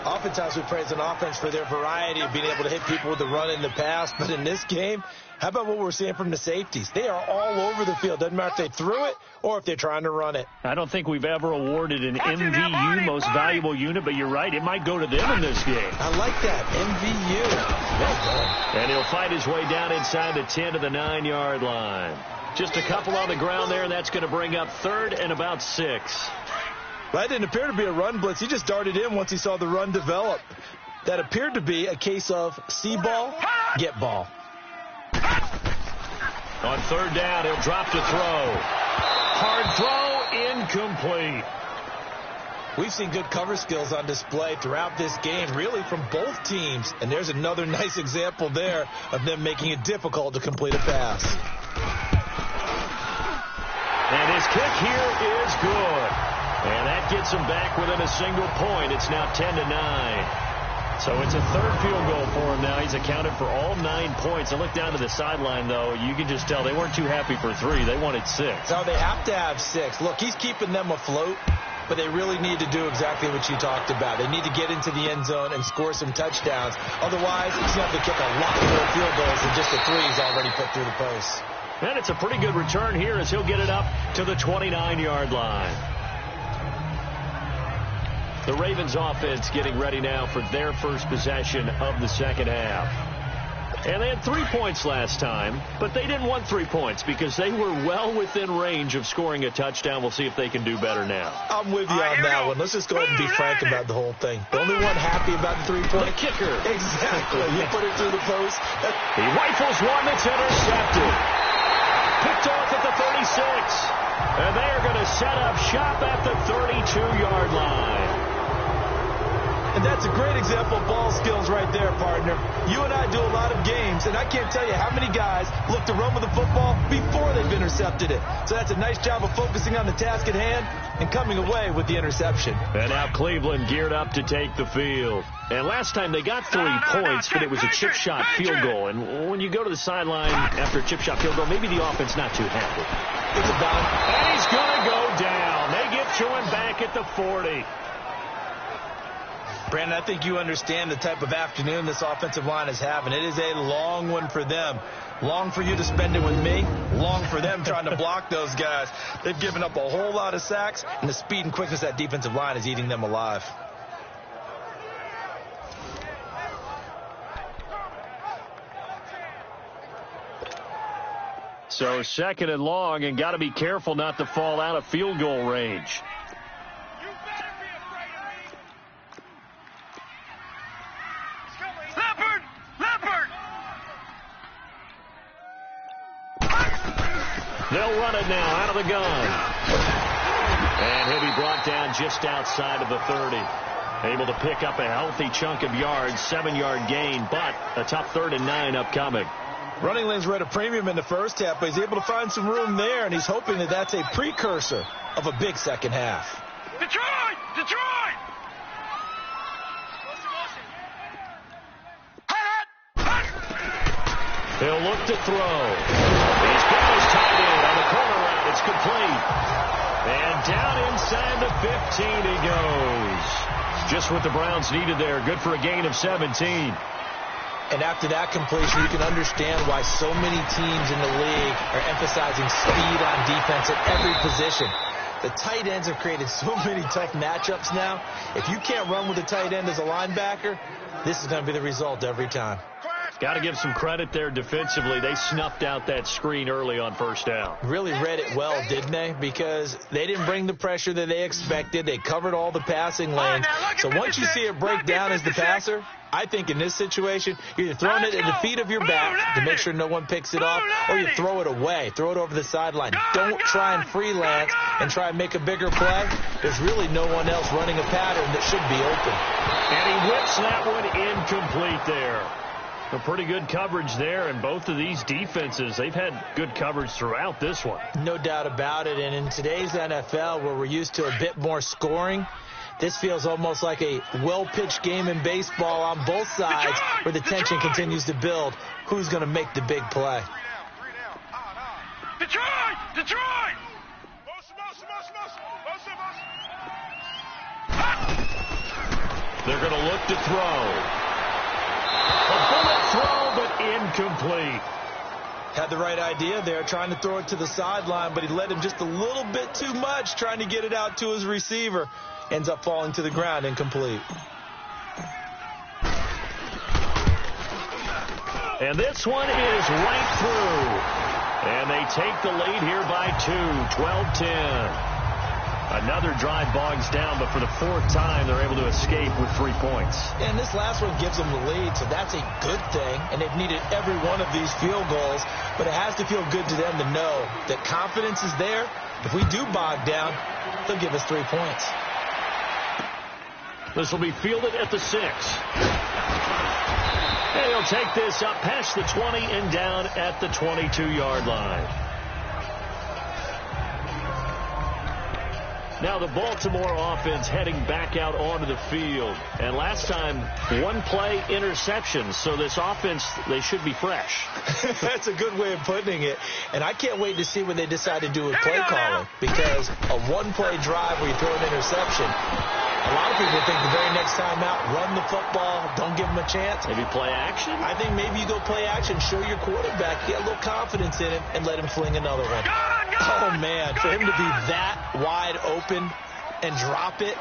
Oftentimes we praise an offense for their variety of being able to hit people with the run in the pass, but in this game, how about what we're seeing from the safeties? They are all over the field. Doesn't matter if they threw it or if they're trying to run it. I don't think we've ever awarded an MVU, most valuable unit, but you're right, it might go to them in this game. I like that, MVU. Well done. And he'll fight his way down inside the 10 to the 9-yard line. Just a couple on the ground there, and that's going to bring up 3rd and about 6. That didn't appear to be a run blitz. He just darted in once he saw the run develop. That appeared to be a case of see ball, get ball. On 3rd down, he'll drop to throw. Hard throw, incomplete. We've seen good cover skills on display throughout this game, really from both teams. And there's another nice example there of them making it difficult to complete a pass. And his kick here is good. And that gets him back within a single point. It's now 10 to 9. So it's a 3rd field goal for him now. He's accounted for all 9 points. And look down to the sideline, though. You can just tell they weren't too happy for 3. They wanted 6. No, they have to have 6. Look, he's keeping them afloat, but they really need to do exactly what you talked about. They need to get into the end zone and score some touchdowns. Otherwise, he's going to have to kick a lot more field goals than just the 3s already put through the post. And it's a pretty good return here as he'll get it up to the 29-yard line. The Ravens offense getting ready now for their first possession of the second half. And they had 3 points last time, but they didn't want 3 points because they were well within range of scoring a touchdown. We'll see if they can do better now. I'm with you on that one. Let's just go ahead and be frank about the whole thing. The only one happy about the 3-point. The kicker. Exactly. You put it through the post. He rifles one that's intercepted. Picked off at the 36. And they are going to set up shop at the 32-yard line. And that's a great example of ball skills right there, partner. You and I do a lot of games, and I can't tell you how many guys look to run with the football before they've intercepted it. So that's a nice job of focusing on the task at hand and coming away with the interception. And now Cleveland geared up to take the field. And last time they got 3 points, but it was a chip shot field goal. And when you go to the sideline after a chip shot field goal, maybe the offense not too happy. It's a bounce. And he's going to go down. They get to him back at the 40. Brandon, I think you understand the type of afternoon this offensive line is having. It is a long one for them. Long for you to spend it with me. Long for them trying to block those guys. They've given up a whole lot of sacks, and the speed and quickness of that defensive line is eating them alive. So 2nd and long, and got to be careful not to fall out of field goal range. They'll run it now out of the gun. And he'll be brought down just outside of the 30. Able to pick up a healthy chunk of yards, 7-yard gain, but a tough 3rd and 9 upcoming. Running lanes were at a premium in the first half, but he's able to find some room there, and he's hoping that that's a precursor of a big second half. Detroit! Detroit! He'll look to throw. He's got his tight end on the corner route. It's complete. And down inside the 15 he goes. Just what the Browns needed there. Good for a gain of 17. And after that completion, you can understand why so many teams in the league are emphasizing speed on defense at every position. The tight ends have created so many tough matchups now. If you can't run with a tight end as a linebacker, this is going to be the result every time. Got to give some credit there defensively. They snuffed out that screen early on first down. Really read it well, didn't they? Because they didn't bring the pressure that they expected. They covered all the passing lanes. So once you see it break down as the passer, I think in this situation, you're either throwing it at the feet of your back to make sure no one picks it off, or you throw it away. Throw it over the sideline. Don't try and freelance and try and make a bigger play. There's really no one else running a pattern that should be open. And he whips that one incomplete there. A pretty good coverage there, and both of these defenses, they've had good coverage throughout this one. No doubt about it, and in today's NFL, where we're used to a bit more scoring, this feels almost like a well-pitched game in baseball on both sides where the tension continues to build. Who's going to make the big play? Detroit! Detroit! They're going to look to throw. A bullet throw, but incomplete. Had the right idea there, trying to throw it to the sideline, but he led him just a little bit too much, trying to get it out to his receiver. Ends up falling to the ground, incomplete. And this one is right through. And they take the lead here by 2, 12-10. Another drive bogs down, but for the 4th time, they're able to escape with 3 points. And this last one gives them the lead, so that's a good thing. And they've needed every one of these field goals, but it has to feel good to them to know that confidence is there. If we do bog down, they'll give us 3 points. This will be fielded at the 6. And he'll take this up past the 20 and down at the 22-yard line. Now the Baltimore offense heading back out onto the field. And last time, 1-play interception. So this offense, they should be fresh. That's a good way of putting it. And I can't wait to see what they decide to do with play calling. Because a 1-play drive where you throw an interception, a lot of people think the very next time out, run the football, don't give them a chance. Maybe play action? I think maybe you go play action, show your quarterback, get a little confidence in him, and let him fling another one. Oh, man, for him to be that wide open and drop it,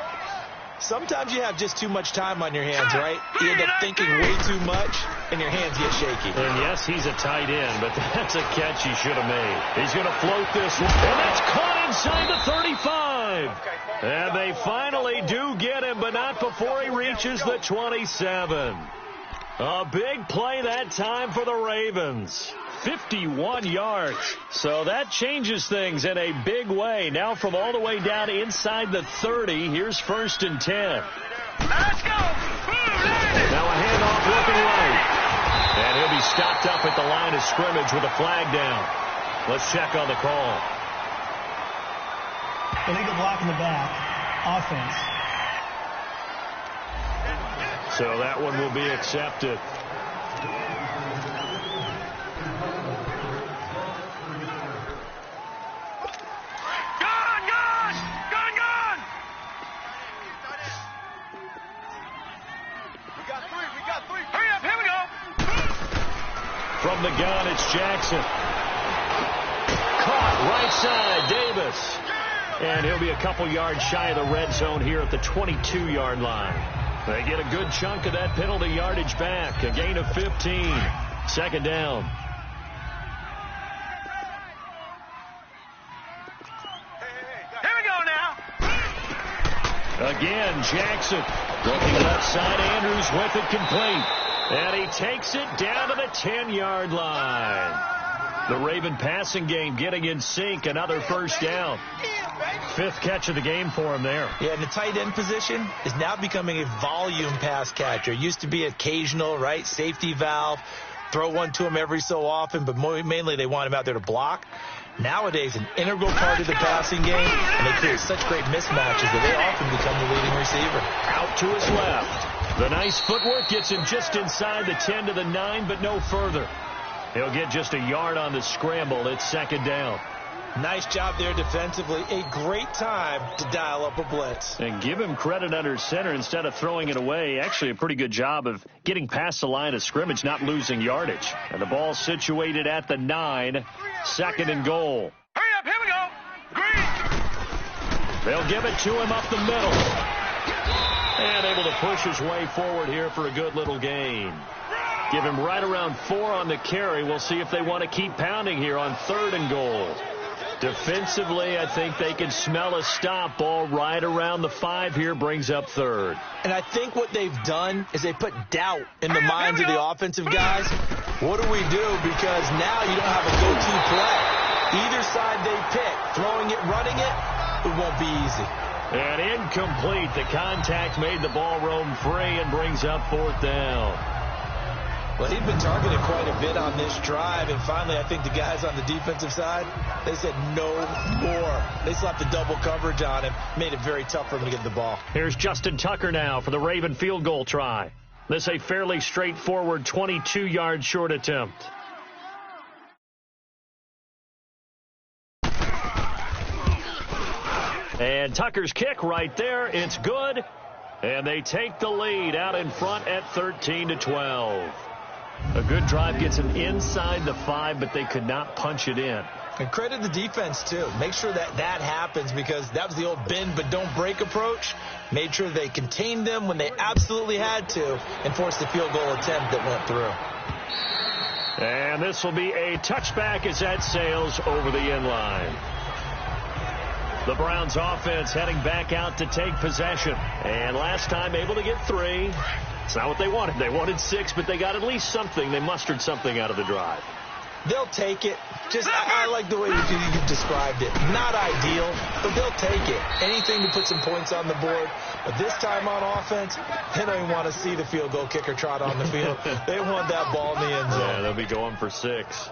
sometimes you have just too much time on your hands, right? You end up thinking way too much, and your hands get shaky. And yes, he's a tight end, but that's a catch he should have made. He's going to float this one, and that's caught inside the 35. And they finally do get him, but not before he reaches the 27. A big play that time for the Ravens. 51 yards. So that changes things in a big way. Now from all the way down inside the 30, here's 1st and 10. Let's go! Now a handoff looking right. And he'll be stopped up at the line of scrimmage with a flag down. Let's check on the call. Illegal block in the back. Offense. So that one will be accepted. From the gun, it's Jackson. Caught right side, Davis. And he'll be a couple yards shy of the red zone here at the 22-yard line. They get a good chunk of that penalty yardage back. A gain of 15. 2nd down. Here we go now. Again, Jackson. Looking left side, Andrews with it complete. And he takes it down to the 10-yard line. The Raven passing game getting in sync. Another first down. 5th catch of the game for him there. Yeah, and the tight end position is now becoming a volume pass catcher. Used to be occasional, right? Safety valve. Throw one to him every so often, but mainly they want him out there to block. Nowadays, an integral part of the passing game, and they create such great mismatches that they often become the leading receiver. Out to his left. The nice footwork gets him just inside the 10 to the 9, but no further. He'll get just a yard on the scramble. It's 2nd down. Nice job there defensively. A great time to dial up a blitz. And give him credit under center instead of throwing it away. Actually, a pretty good job of getting past the line of scrimmage, not losing yardage. And the ball situated at the 9, 2nd and goal. Hurry up, here we go. Green. They'll give it to him up the middle. And able to push his way forward here for a good little gain. Give him right around 4 on the carry. We'll see if they want to keep pounding here on 3rd and goal. Defensively, I think they can smell a stop. Ball right around the 5 here, brings up 3rd. And I think what they've done is they put doubt in the minds of the offensive guys. What do we do? Because now you don't have a go-to play. Either side they pick, throwing it, running it won't be easy. And incomplete. The contact made the ball roam free and brings up 4th down. Well, he'd been targeted quite a bit on this drive, and finally I think the guys on the defensive side, they said no more. They slapped the double coverage on him, made it very tough for him to get the ball. Here's Justin Tucker now for the Raven field goal try. This a fairly straightforward 22-yard short attempt. And Tucker's kick right there. It's good. And they take the lead out in front at 13-12. A good drive gets them inside the 5, but they could not punch it in. And credit the defense, too. Make sure that that happens, because that was the old bend but don't break approach. Made sure they contained them when they absolutely had to and forced the field goal attempt that went through. And this will be a touchback as that sails over the end line. The Browns offense heading back out to take possession. And last time able to get 3. It's not what they wanted. They wanted 6, but they got at least something. They mustered something out of the drive. They'll take it. I like the way you described it. Not ideal, but they'll take it. Anything to put some points on the board. But this time on offense, they don't even want to see the field goal kicker trot on the field. They want that ball in the end zone. Yeah, they'll be going for 6.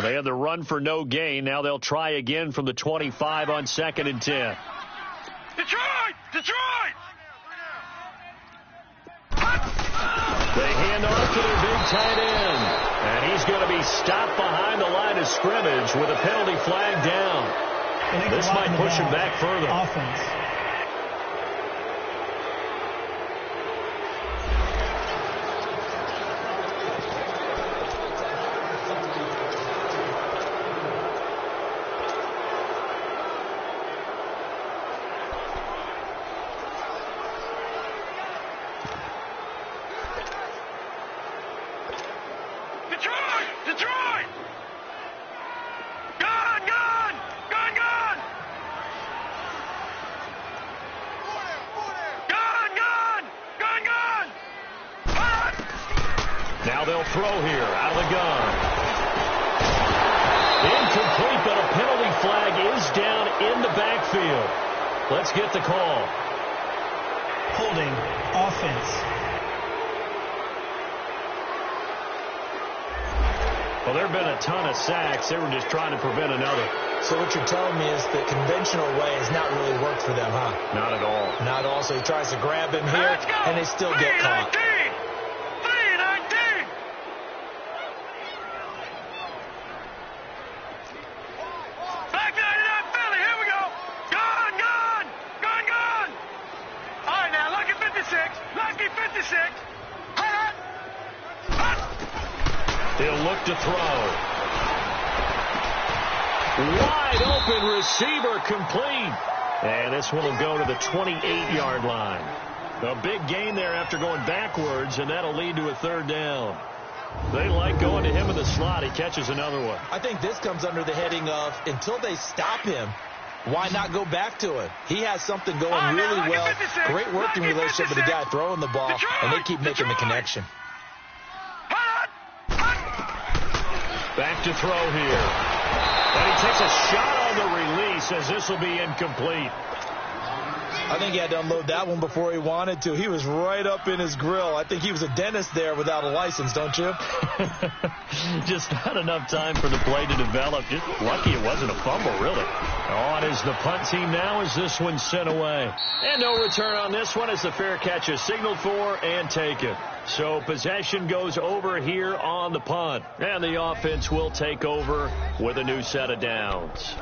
They had the run for no gain. Now they'll try again from the 25 on 2nd and 10. Detroit! Detroit! They hand off to their big tight end. And he's going to be stopped behind the line of scrimmage with a penalty flag down. This might push him back further. Offense. Now they'll throw here out of the gun. Incomplete, but a penalty flag is down in the backfield. Let's get the call. Holding. Offense. Well, there have been a ton of sacks. They were just trying to prevent another. So what you're telling me is the conventional way has not really worked for them, huh? Not at all. Not at all. So he tries to grab him here, and they still get caught. He'll look to throw. Wide open receiver complete. And this one will go to the 28-yard line. A big gain there after going backwards, and that'll lead to a third down. They like going to him in the slot. He catches another one. I think this comes under the heading of until they stop him, why not go back to him? He has something going really well. Great working relationship with the guy throwing the ball, and they keep making the connection. Back to throw here. And he takes a shot on the release as this will be incomplete. I think he had to unload that one before he wanted to. He was right up in his grill. I think he was a dentist there without a license, don't you? Just not enough time for the play to develop. Just lucky it wasn't a fumble, really. On is the punt team now as this one's sent away. And no return on this one as the fair catch is signaled for and taken. So possession goes over here on the punt. And the offense will take over with a new set of downs.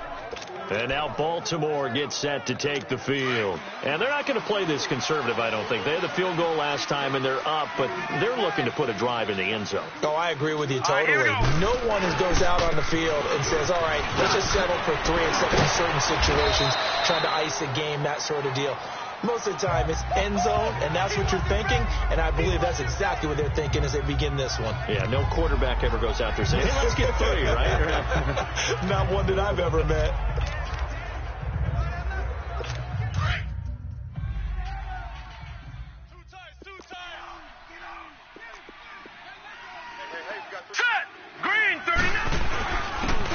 And now Baltimore gets set to take the field. And they're not going to play this conservative, I don't think. They had the field goal last time, and they're up, but they're looking to put a drive in the end zone. Oh, I agree with you totally. No one goes out on the field and says, all right, let's just settle for 3 except in certain situations, trying to ice a game, that sort of deal. Most of the time, it's end zone, and that's what you're thinking, and I believe that's exactly what they're thinking as they begin this one. Yeah, no quarterback ever goes out there saying, hey, let's get 3, right? Not one that I've ever met.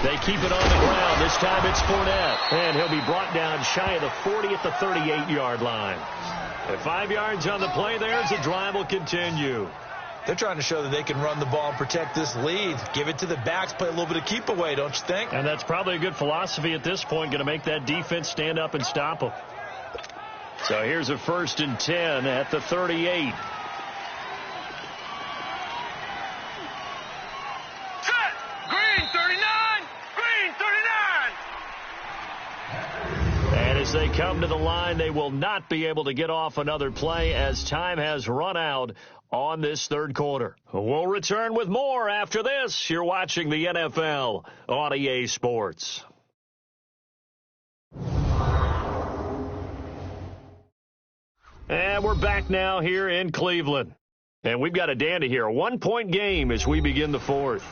They keep it on the ground. This time it's Fournette. And he'll be brought down shy of the 40 at the 38-yard line. At 5 yards on the play there as the drive will continue. They're trying to show that they can run the ball and protect this lead. Give it to the backs, play a little bit of keep away, don't you think? And that's probably a good philosophy at this point, going to make that defense stand up and stop them. So here's a 1st and 10 at the 38. As they come to the line, they will not be able to get off another play as time has run out on this third quarter. We'll return with more after this. You're watching the NFL on EA Sports. And we're back now here in Cleveland. And we've got a dandy here. A 1-point game as we begin the fourth.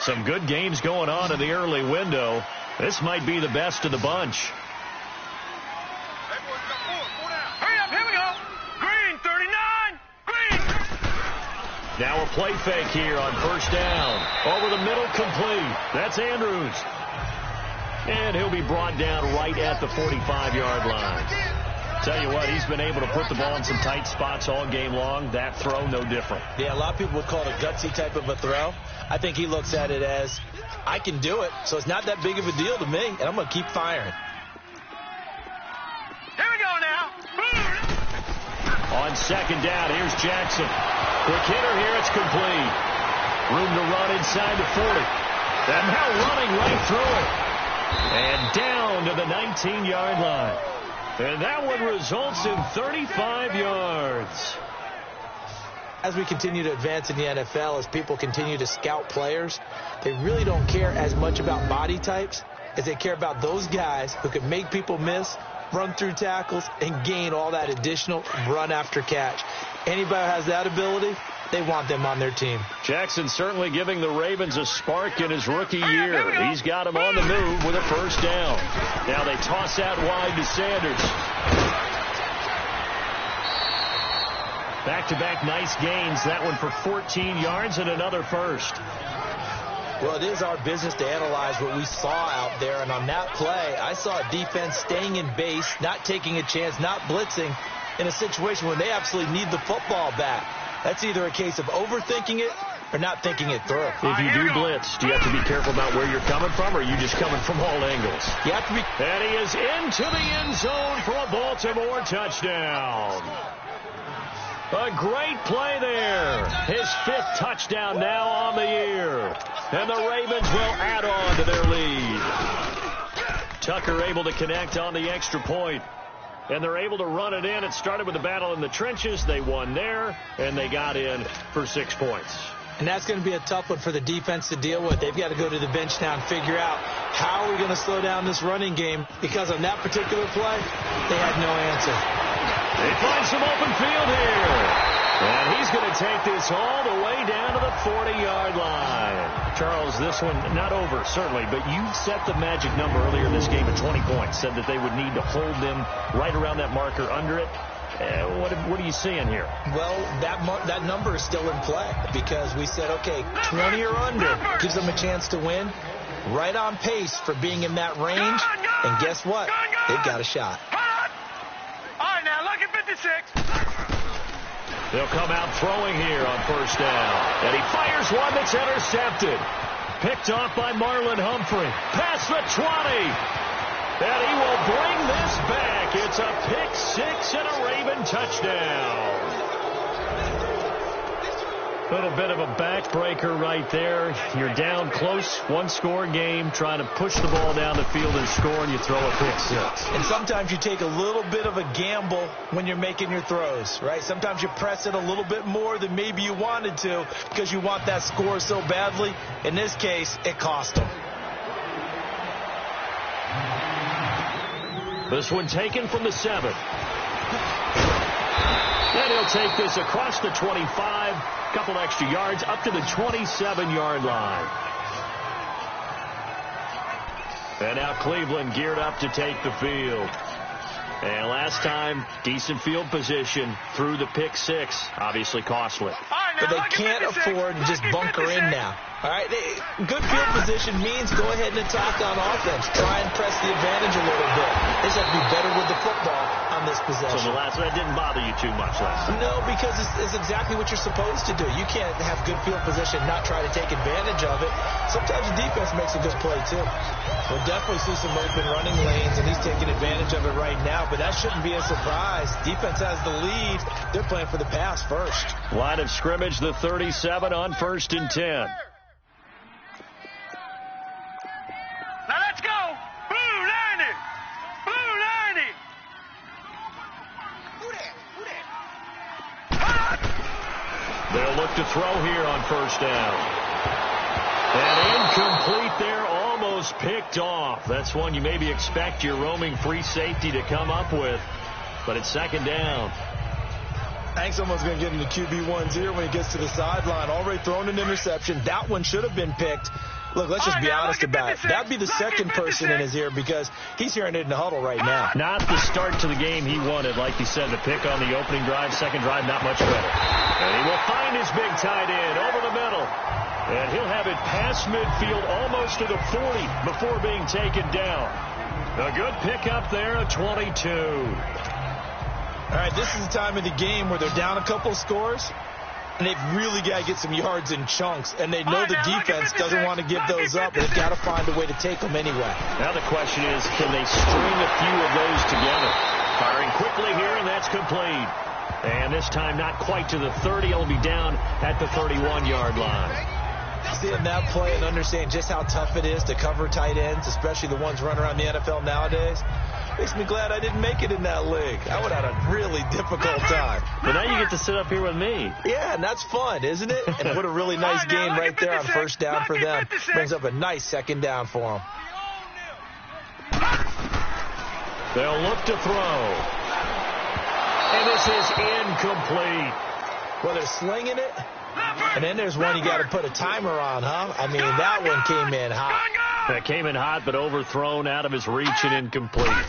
Some good games going on in the early window. This might be the best of the bunch. Hurry up, here we go. Green, 39. Green. Now a play fake here on 1st down. Over the middle, complete. That's Andrews. And he'll be brought down right at the 45-yard line. Tell you what, he's been able to put the ball in some tight spots all game long. That throw, no different. Yeah, a lot of people would call it a gutsy type of a throw. I think he looks at it as, I can do it, so it's not that big of a deal to me, and I'm going to keep firing. Here we go now. On 2nd down, here's Jackson. Quick hitter here, it's complete. Room to run inside the 40. And now running right through it. And down to the 19-yard line. And that one results in 35 yards. As we continue to advance in the NFL, as people continue to scout players, they really don't care as much about body types as they care about those guys who can make people miss, run through tackles, and gain all that additional run after catch. Anybody who has that ability, they want them on their team. Jackson certainly giving the Ravens a spark in his rookie year. He's got them on the move with a 1st down. Now they toss out wide to Sanders. Back-to-back nice gains. That one for 14 yards and another 1st. Well, it is our business to analyze what we saw out there. And on that play, I saw a defense staying in base, not taking a chance, not blitzing in a situation where they absolutely need the football back. That's either a case of overthinking it or not thinking it through. If you do blitz, do you have to be careful about where you're coming from, or are you just coming from all angles? You have to be. And he is into the end zone for a Baltimore touchdown. A great play there. His 5th touchdown now on the year. And the Ravens will add on to their lead. Tucker able to connect on the extra point. and they're able to run it in. It started with a battle in the trenches. They won there, and they got in for 6 points. And that's going to be a tough one for the defense to deal with. They've got to go to the bench now and figure out how are we going to slow down this running game, because on that particular play, they had no answer. They find some open field here. And he's going to take this all the way down to the 40-yard line. Charles, this one not over, certainly, but you set the magic number earlier in this game at 20 points, said that they would need to hold them right around that marker under it. What are you seeing here? Well, that number is still in play, because we said, okay, 20 or under gives them a chance to win. Right on pace for being in that range. And guess what? They've got a shot. All right, now, look at 56. They'll come out throwing here on first down. And he fires one that's intercepted. Picked off by Marlon Humphrey. Past the 20. And he will bring this back. It's a pick six and a Raven touchdown. Little bit of a backbreaker right there. You're down close, one-score game, trying to push the ball down the field and score, and you throw a pick six. And sometimes you take a little bit of a gamble when you're making your throws, right? Sometimes you press it a little bit more than maybe you wanted to because you want that score so badly. In this case, it cost them. This one taken from the 7. And he'll take this across the 25, couple extra yards, up to the 27-yard line. And now Cleveland geared up to take the field. And last time, decent field position through the pick six, obviously costly. But they can't afford to just bunker in now. All right, good field position means go ahead and attack on offense. Try and press the advantage a little bit. They just have to be better with the football on this possession. So that didn't bother you too much last time? No, because it's exactly what you're supposed to do. You can't have good field position and not try to take advantage of it. Sometimes the defense makes a good play, too. We'll definitely see some open running lanes, and he's taking advantage of it right now, but that shouldn't be a surprise. Defense has the lead. They're playing for the pass first. Line of scrimmage, the 37 on 1st and 10. Now let's go. Blue 90. Blue 90. They'll look to throw here on first down. And incomplete there, almost picked off. That's one you maybe expect your roaming free safety to come up with. But it's second down. Hank's almost going to get into QB1-0 when he gets to the sideline. Already thrown an interception. That one should have been picked. Look, let's just be honest about it. That'd be the second person in his ear because he's hearing it in the huddle right now. Not the start to the game he wanted. Like you said, the pick on the opening drive, second drive, not much better. And he will find his big tight end over the middle. And he'll have it past midfield almost to the 40 before being taken down. A good pickup there at 22. All right, this is the time of the game where they're down a couple scores, and they've really got to get some yards in chunks, and they know the defense doesn't want to give those up, but they've got to find a way to take them anyway. Now the question is, can they string a few of those together? Firing quickly here, and that's complete. And this time not quite to the 30. It'll be down at the 31-yard line. Seeing that play and understanding just how tough it is to cover tight ends, especially the ones running around the NFL nowadays, makes me glad I didn't make it in that league. I would have had a really difficult time. But now you get to sit up here with me. Yeah, and that's fun, isn't it? And what a really nice game right there on first down for them. Brings up a nice second down for them. They'll look to throw. And this is incomplete. Well, they're slinging it. And then there's one you got to put a timer on, huh? I mean, that one came in hot. That came in hot, but overthrown out of his reach and incomplete.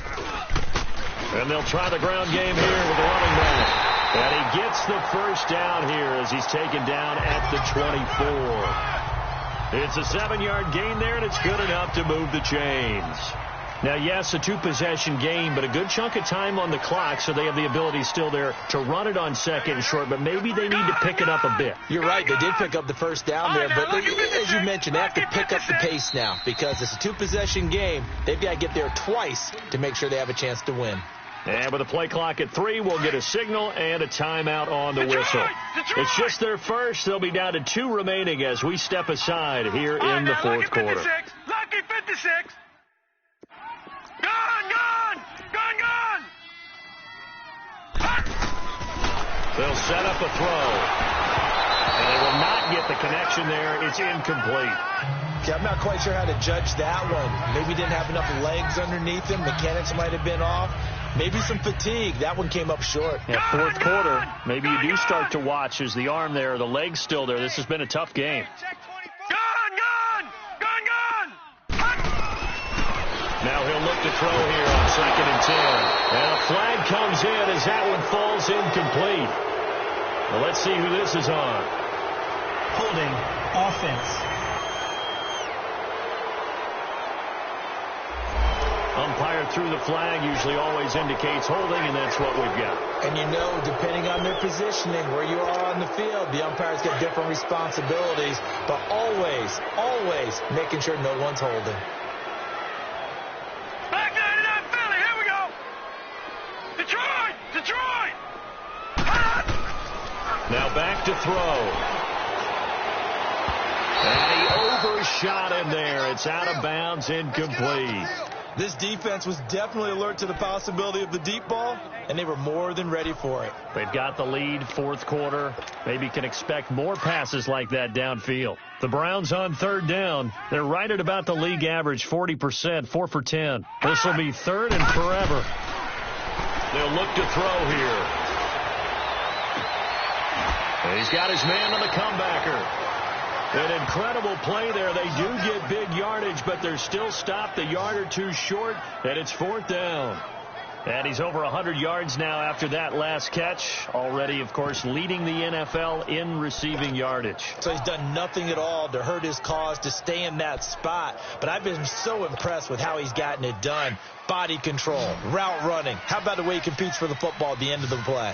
And they'll try the ground game here with the running back. And he gets the first down here as he's taken down at the 24. It's a 7-yard gain there, and it's good enough to move the chains. Now, yes, a two-possession game, but a good chunk of time on the clock, so they have the ability still there to run it on second and short, but maybe they need to pick it up a bit. You're right. They did pick up the first down there, but as you mentioned, they have to pick up the pace now because it's a two-possession game. They've got to get there twice to make sure they have a chance to win. And with a play clock at 3, we'll get a signal and a timeout on the whistle. It's just their first. They'll be down to 2 remaining as we step aside here in the fourth quarter. Lucky 56. Gone! Gone! Gone! Gone! a throw. And they will not get the connection there. It's incomplete. Okay, I'm not quite sure how to judge that one. Maybe didn't have enough legs underneath him. Mechanics might have been off. Maybe some fatigue. That one came up short. Yeah, fourth quarter, maybe you do start to watch as the arm there, the leg's still there. This has been a tough game. Now he'll look to throw here on 2nd and 10. And a flag comes in as that one falls incomplete. Well, let's see who this is on. Holding. Offense. Umpire threw the flag, usually always indicates holding, and that's what we've got. And you know, depending on their positioning, where you are on the field, the umpires get different responsibilities, but always, always making sure no one's holding. Back 99 Philly, here we go. Detroit, Detroit. Now back to throw. And he overshot him there. It's out of bounds, incomplete. This defense was definitely alert to the possibility of the deep ball, and they were more than ready for it. They've got the lead, fourth quarter. Maybe can expect more passes like that downfield. The Browns on 3rd down. They're right at about the league average, 40%, 4 for 10. This will be 3rd and forever. They'll look to throw here. And he's got his man on the comebacker. An incredible play there. They do get big yardage, but they're still stopped a yard or two short, and it's 4th down. And he's over 100 yards now after that last catch. Already, of course, leading the NFL in receiving yardage. So he's done nothing at all to hurt his cause, to stay in that spot. But I've been so impressed with how he's gotten it done. Body control, route running. How about the way he competes for the football at the end of the play?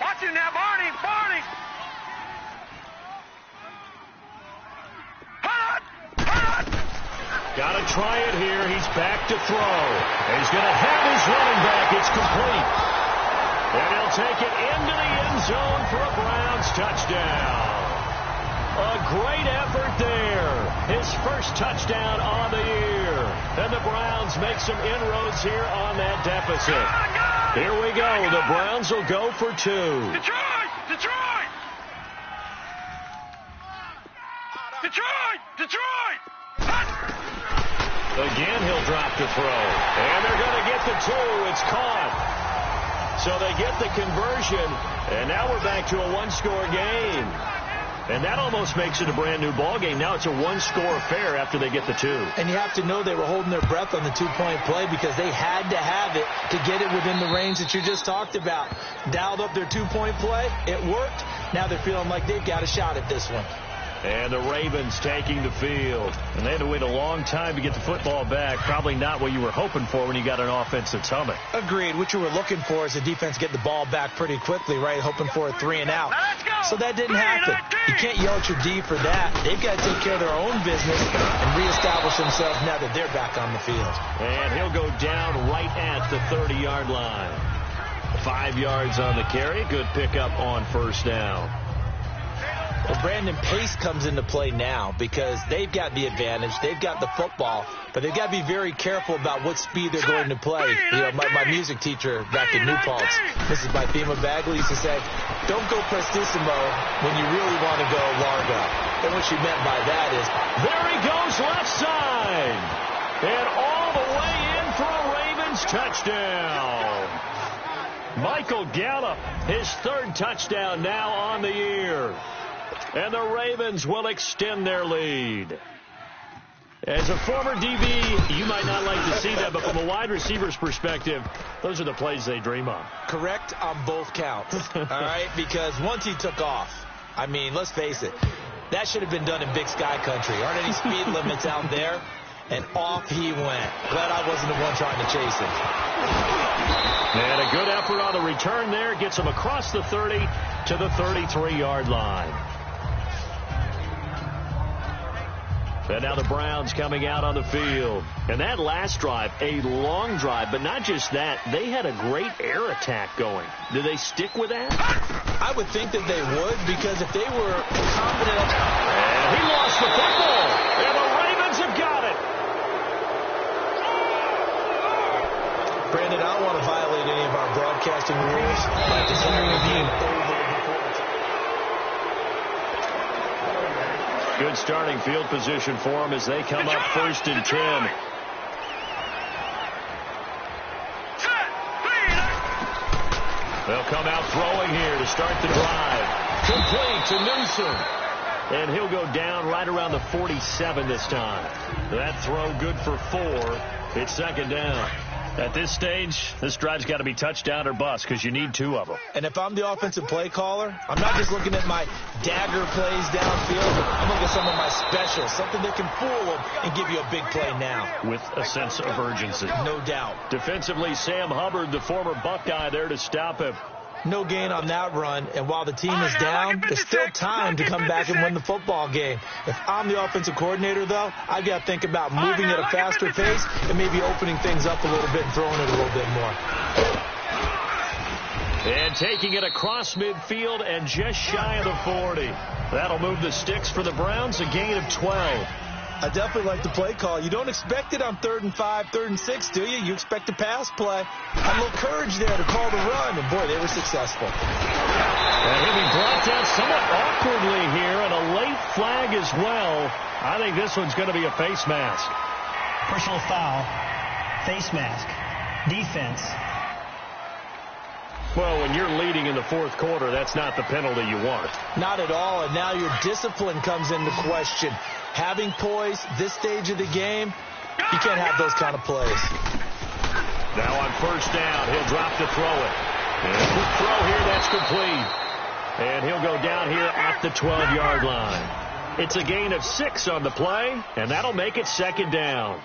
Watch him now, Barney, Barney. Got to try it here. He's back to throw. And he's going to have his running back. It's complete. And he'll take it into the end zone for a Browns touchdown. A great effort there. His first touchdown on the year. And the Browns make some inroads here on that deficit. Here we go. The Browns will go for 2. Detroit, Detroit. Detroit, Detroit. Again, he'll drop the throw. And they're going to get the 2. It's caught. So they get the conversion. And now we're back to a one-score game. And that almost makes it a brand-new ball game. Now it's a one-score affair after they get the 2. And you have to know they were holding their breath on the two-point play because they had to have it to get it within the range that you just talked about. Dialed up their two-point play. It worked. Now they're feeling like they've got a shot at this one. And the Ravens taking the field. And they had to wait a long time to get the football back. Probably not what you were hoping for when you got an offense that's humming. Agreed. What you were looking for is the defense get the ball back pretty quickly, right? Hoping for a 3 and out. So that didn't happen. You can't yell at your D for that. They've got to take care of their own business and reestablish themselves now that they're back on the field. And he'll go down right at the 30-yard line. 5 yards on the carry. Good pickup on first down. Well, Brandon, pace comes into play now because they've got the advantage. They've got the football, but they've got to be very careful about what speed they're going to play. You know, my music teacher back in New Paltz, Mrs. Bythema Bagley, used to say, don't go prestissimo when you really want to go largo. And what she meant by that is, there he goes left side. And all the way in for a Ravens touchdown. Michael Gallup, his 3rd touchdown now on the year. And the Ravens will extend their lead. As a former DB, you might not like to see that, but from a wide receiver's perspective, those are the plays they dream of. Correct on both counts, all right? Because once he took off, I mean, let's face it, that should have been done in Big Sky Country. Aren't any speed limits out there? And off he went. Glad I wasn't the one trying to chase him. And a good effort on the return there. Gets him across the 30 to the 33-yard line. And now the Browns coming out on the field. And that last drive, a long drive, but not just that. They had a great air attack going. Do they stick with that? I would think that they would, because if they were confident. And he lost the football. And the Ravens have got it. Brandon, I don't want to violate any of our broadcasting rules, but I just had to review over before Good starting field position for them as they come up 1st and 10. They'll come out throwing here to start the drive. Complete to Newsom. And he'll go down right around the 47 this time. That throw good for 4. It's 2nd down. At this stage, this drive's got to be touchdown or bust because you need 2 of them. And if I'm the offensive play caller, I'm not just looking at my dagger plays downfield. I'm looking at some of my specials, something that can fool them and give you a big play now. With a sense of urgency. No doubt. Defensively, Sam Hubbard, the former Buckeye, there to stop him. No gain on that run, and while the team is down, there's still time to come back and win the football game. If I'm the offensive coordinator, though, I've got to think about moving at a faster pace and maybe opening things up a little bit and throwing it a little bit more. And taking it across midfield and just shy of the 40. That'll move the sticks for the Browns, a gain of 12. I definitely like the play call. You don't expect it on 3rd and 5, 3rd and 6, do you? You expect a pass play. A little courage there to call the run, and boy, they were successful. And he'll be brought down somewhat awkwardly here, and a late flag as well. I think this one's going to be a face mask. Personal foul, face mask, defense. Well, when you're leading in the 4th quarter, that's not the penalty you want. Not at all, and now your discipline comes into question. Having poise this stage of the game, you can't have those kind of plays. Now on 1st down, he'll drop to throw it. And a quick throw here, that's complete. And he'll go down here at the 12-yard line. It's a gain of 6 on the play, and that'll make it 2nd down.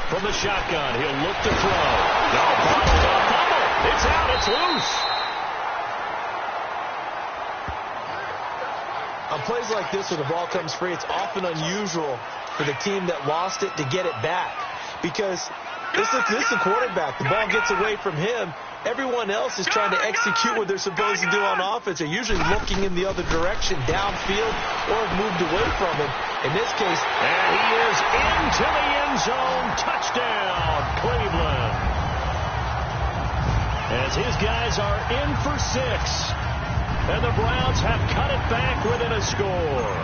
From the shotgun, he'll look to throw. No, fumble. It's out. It's loose. On plays like this where the ball comes free, it's often unusual for the team that lost it to get it back. Because this is a quarterback. The ball gets away from him. Everyone else is trying to execute what they're supposed to do on offense. They're usually looking in the other direction, downfield, or have moved away from him. In this case, and he is into the end zone. Touchdown, Cleveland. As his guys are in for 6. And the Browns have cut it back within a score.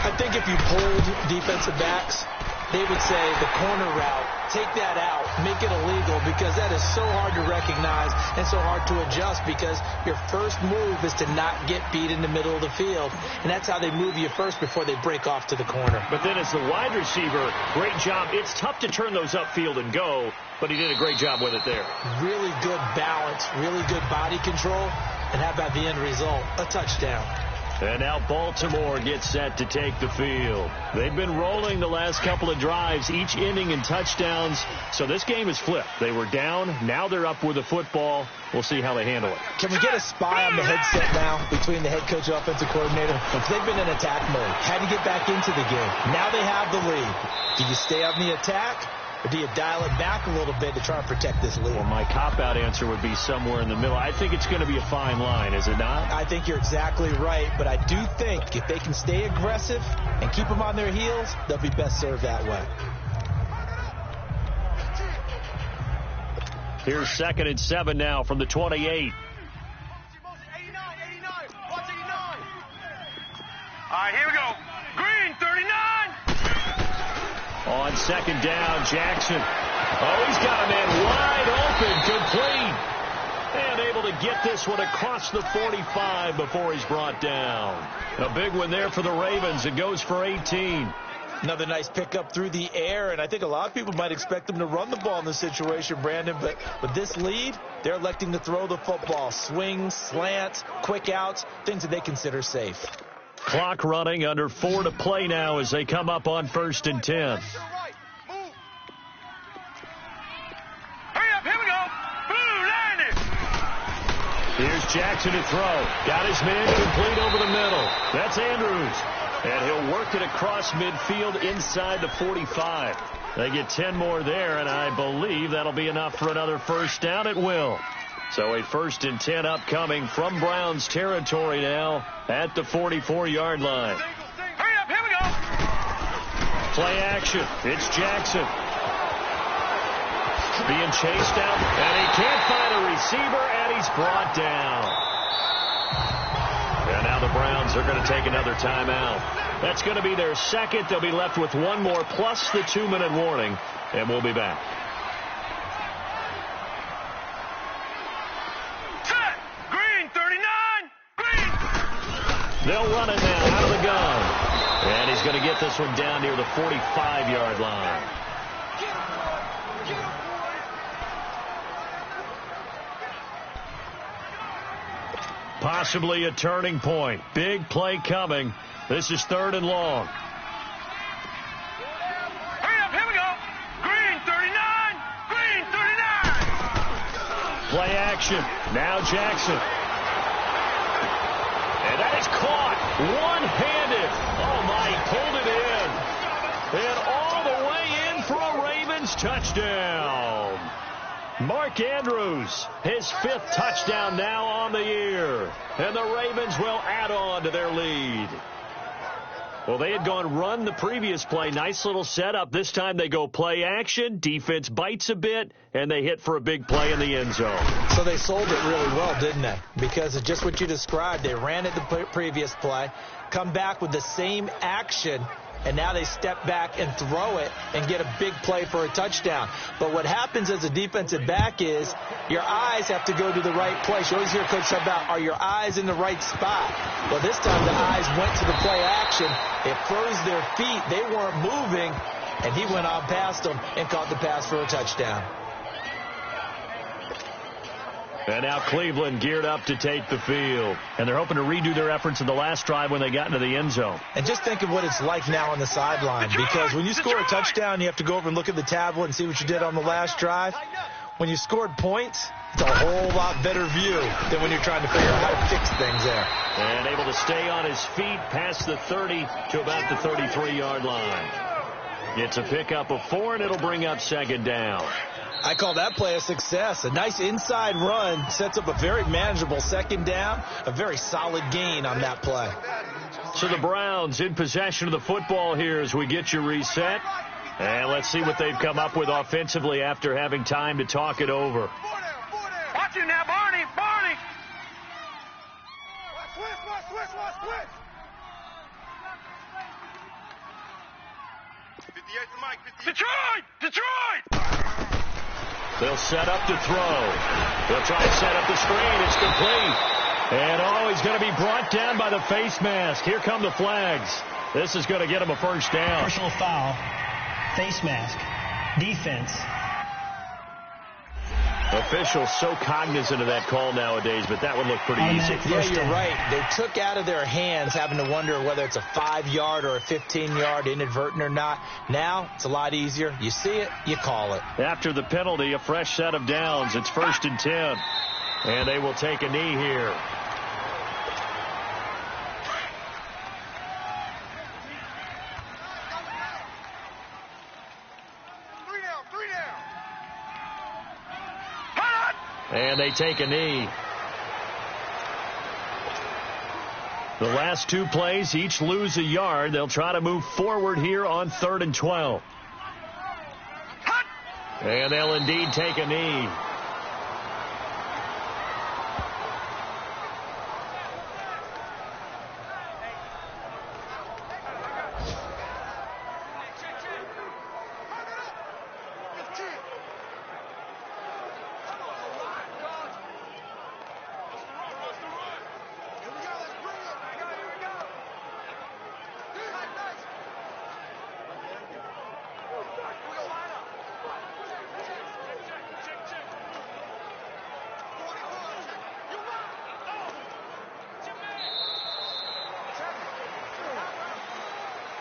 I think if you pulled defensive backs, they would say the corner route, take that out, make it illegal, because that is so hard to recognize and so hard to adjust, because your first move is to not get beat in the middle of the field. And that's how they move you first before they break off to the corner. But then as the wide receiver, great job. It's tough to turn those upfield and go, but he did a great job with it there. Really good balance, really good body control. And how about the end result? A touchdown. And now Baltimore gets set to take the field. They've been rolling the last couple of drives, each inning in touchdowns. So this game is flipped. They were down. Now they're up with the football. We'll see how they handle it. Can we get a spy on the headset now between the head coach and offensive coordinator? They've been in attack mode. Had to get back into the game. Now they have the lead. Do you stay on the attack? Or do you dial it back a little bit to try and protect this lead? Well, my cop-out answer would be somewhere in the middle. I think it's going to be a fine line, is it not? I think you're exactly right, but I do think if they can stay aggressive and keep them on their heels, they'll be best served that way. Here's 2nd and 7 now from the 28. All right, here we go. Green, 39. On 2nd down, Jackson. Oh, he's got a man wide open, complete. And able to get this one across the 45 before he's brought down. A big one there for the Ravens. It goes for 18. Another nice pickup through the air, and I think a lot of people might expect them to run the ball in this situation, Brandon, but with this lead, they're electing to throw the football. Swings, slants, quick outs, things that they consider safe. Clock running, under 4 to play now as they come up on 1st and 10. Hurry up, here we go. Boom, landed. Here's Jackson to throw. Got his man complete over the middle. That's Andrews. And he'll work it across midfield inside the 45. They get 10 more there, and I believe that'll be enough for another 1st down. It will. So a 1st and 10 upcoming from Browns territory now at the 44-yard line. Hurry up, here we go. Play action. It's Jackson. being chased out, and he can't find a receiver, and he's brought down. And now the Browns are going to take another timeout. That's going to be their second. They'll be left with one more plus the 2-minute warning, and we'll be back. Set! Green, 39! Green! They'll run it now out of the gun. And he's going to get this one down near the 45-yard line. Possibly a turning point. Big play coming. This is 3rd and long. Hurry up, here we go! Green, 39! Green, 39! Play action. Now Jackson. And that is caught. One-handed. Oh, my, he pulled it in. And all the way in for a Ravens touchdown. Mark Andrews, his 5th touchdown now on the year. And the Ravens will add on to their lead. Well, they had gone run the previous play. Nice little setup. This time they go play action. Defense bites a bit, and they hit for a big play in the end zone. So they sold it really well, didn't they? Because of just what you described. They ran it the previous play, come back with the same action, and now they step back and throw it and get a big play for a touchdown. But what happens as a defensive back is your eyes have to go to the right place. You always hear Coach talk about, are your eyes in the right spot? Well, this time the eyes went to the play action. It froze their feet. They weren't moving, and he went on past them and caught the pass for a touchdown. And now Cleveland geared up to take the field. And they're hoping to redo their efforts in the last drive when they got into the end zone. And just think of what it's like now on the sideline. Because when you score a touchdown, you have to go over and look at the tablet and see what you did on the last drive. When you scored points, it's a whole lot better view than when you're trying to figure out how to fix things there. And able to stay on his feet past the 30 to about the 33-yard line. It's a pickup of 4, and it'll bring up 2nd down. I call that play a success. A nice inside run sets up a very manageable 2nd down, a very solid gain on that play. So the Browns in possession of the football here as we get you reset. And let's see what they've come up with offensively after having time to talk it over. Watch you now, Barney! Barney! Switch! Detroit! Detroit! They'll set up to throw. They'll try to set up the screen. It's complete. And, he's going to be brought down by the face mask. Here come the flags. This is going to get him a 1st down. Personal foul. Face mask. Defense. Officials so cognizant of that call nowadays, but that one looked pretty easy. Yeah, you're right. They took out of their hands having to wonder whether it's a 5-yard or a 15-yard inadvertent or not. Now, it's a lot easier. You see it, you call it. After the penalty, a fresh set of downs. It's 1st and 10. And they will take a knee here. And they take a knee. The last 2 plays, each lose a yard. They'll try to move forward here on 3rd and 12. And they'll indeed take a knee.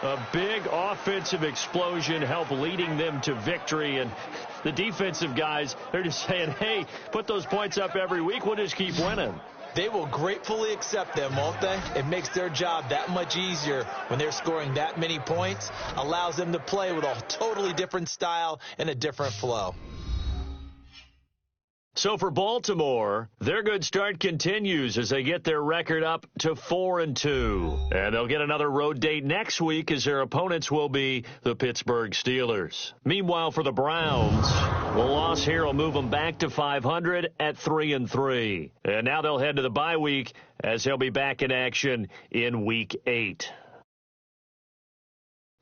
A big offensive explosion helped leading them to victory. And the defensive guys, they're just saying, hey, put those points up every week. We'll just keep winning. They will gratefully accept them, won't they? It makes their job that much easier when they're scoring that many points. Allows them to play with a totally different style and a different flow. So for Baltimore, their good start continues as they get their record up to 4-2. And they'll get another road date next week as their opponents will be the Pittsburgh Steelers. Meanwhile, for the Browns, the loss here will move them back to 500 at 3-3. And now they'll head to the bye week as they'll be back in action in Week 8.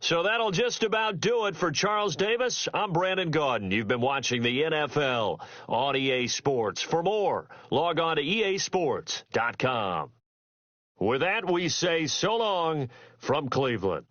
So that'll just about do it for Charles Davis. I'm Brandon Gaudin. You've been watching the NFL on EA Sports. For more, log on to easports.com. With that, we say so long from Cleveland.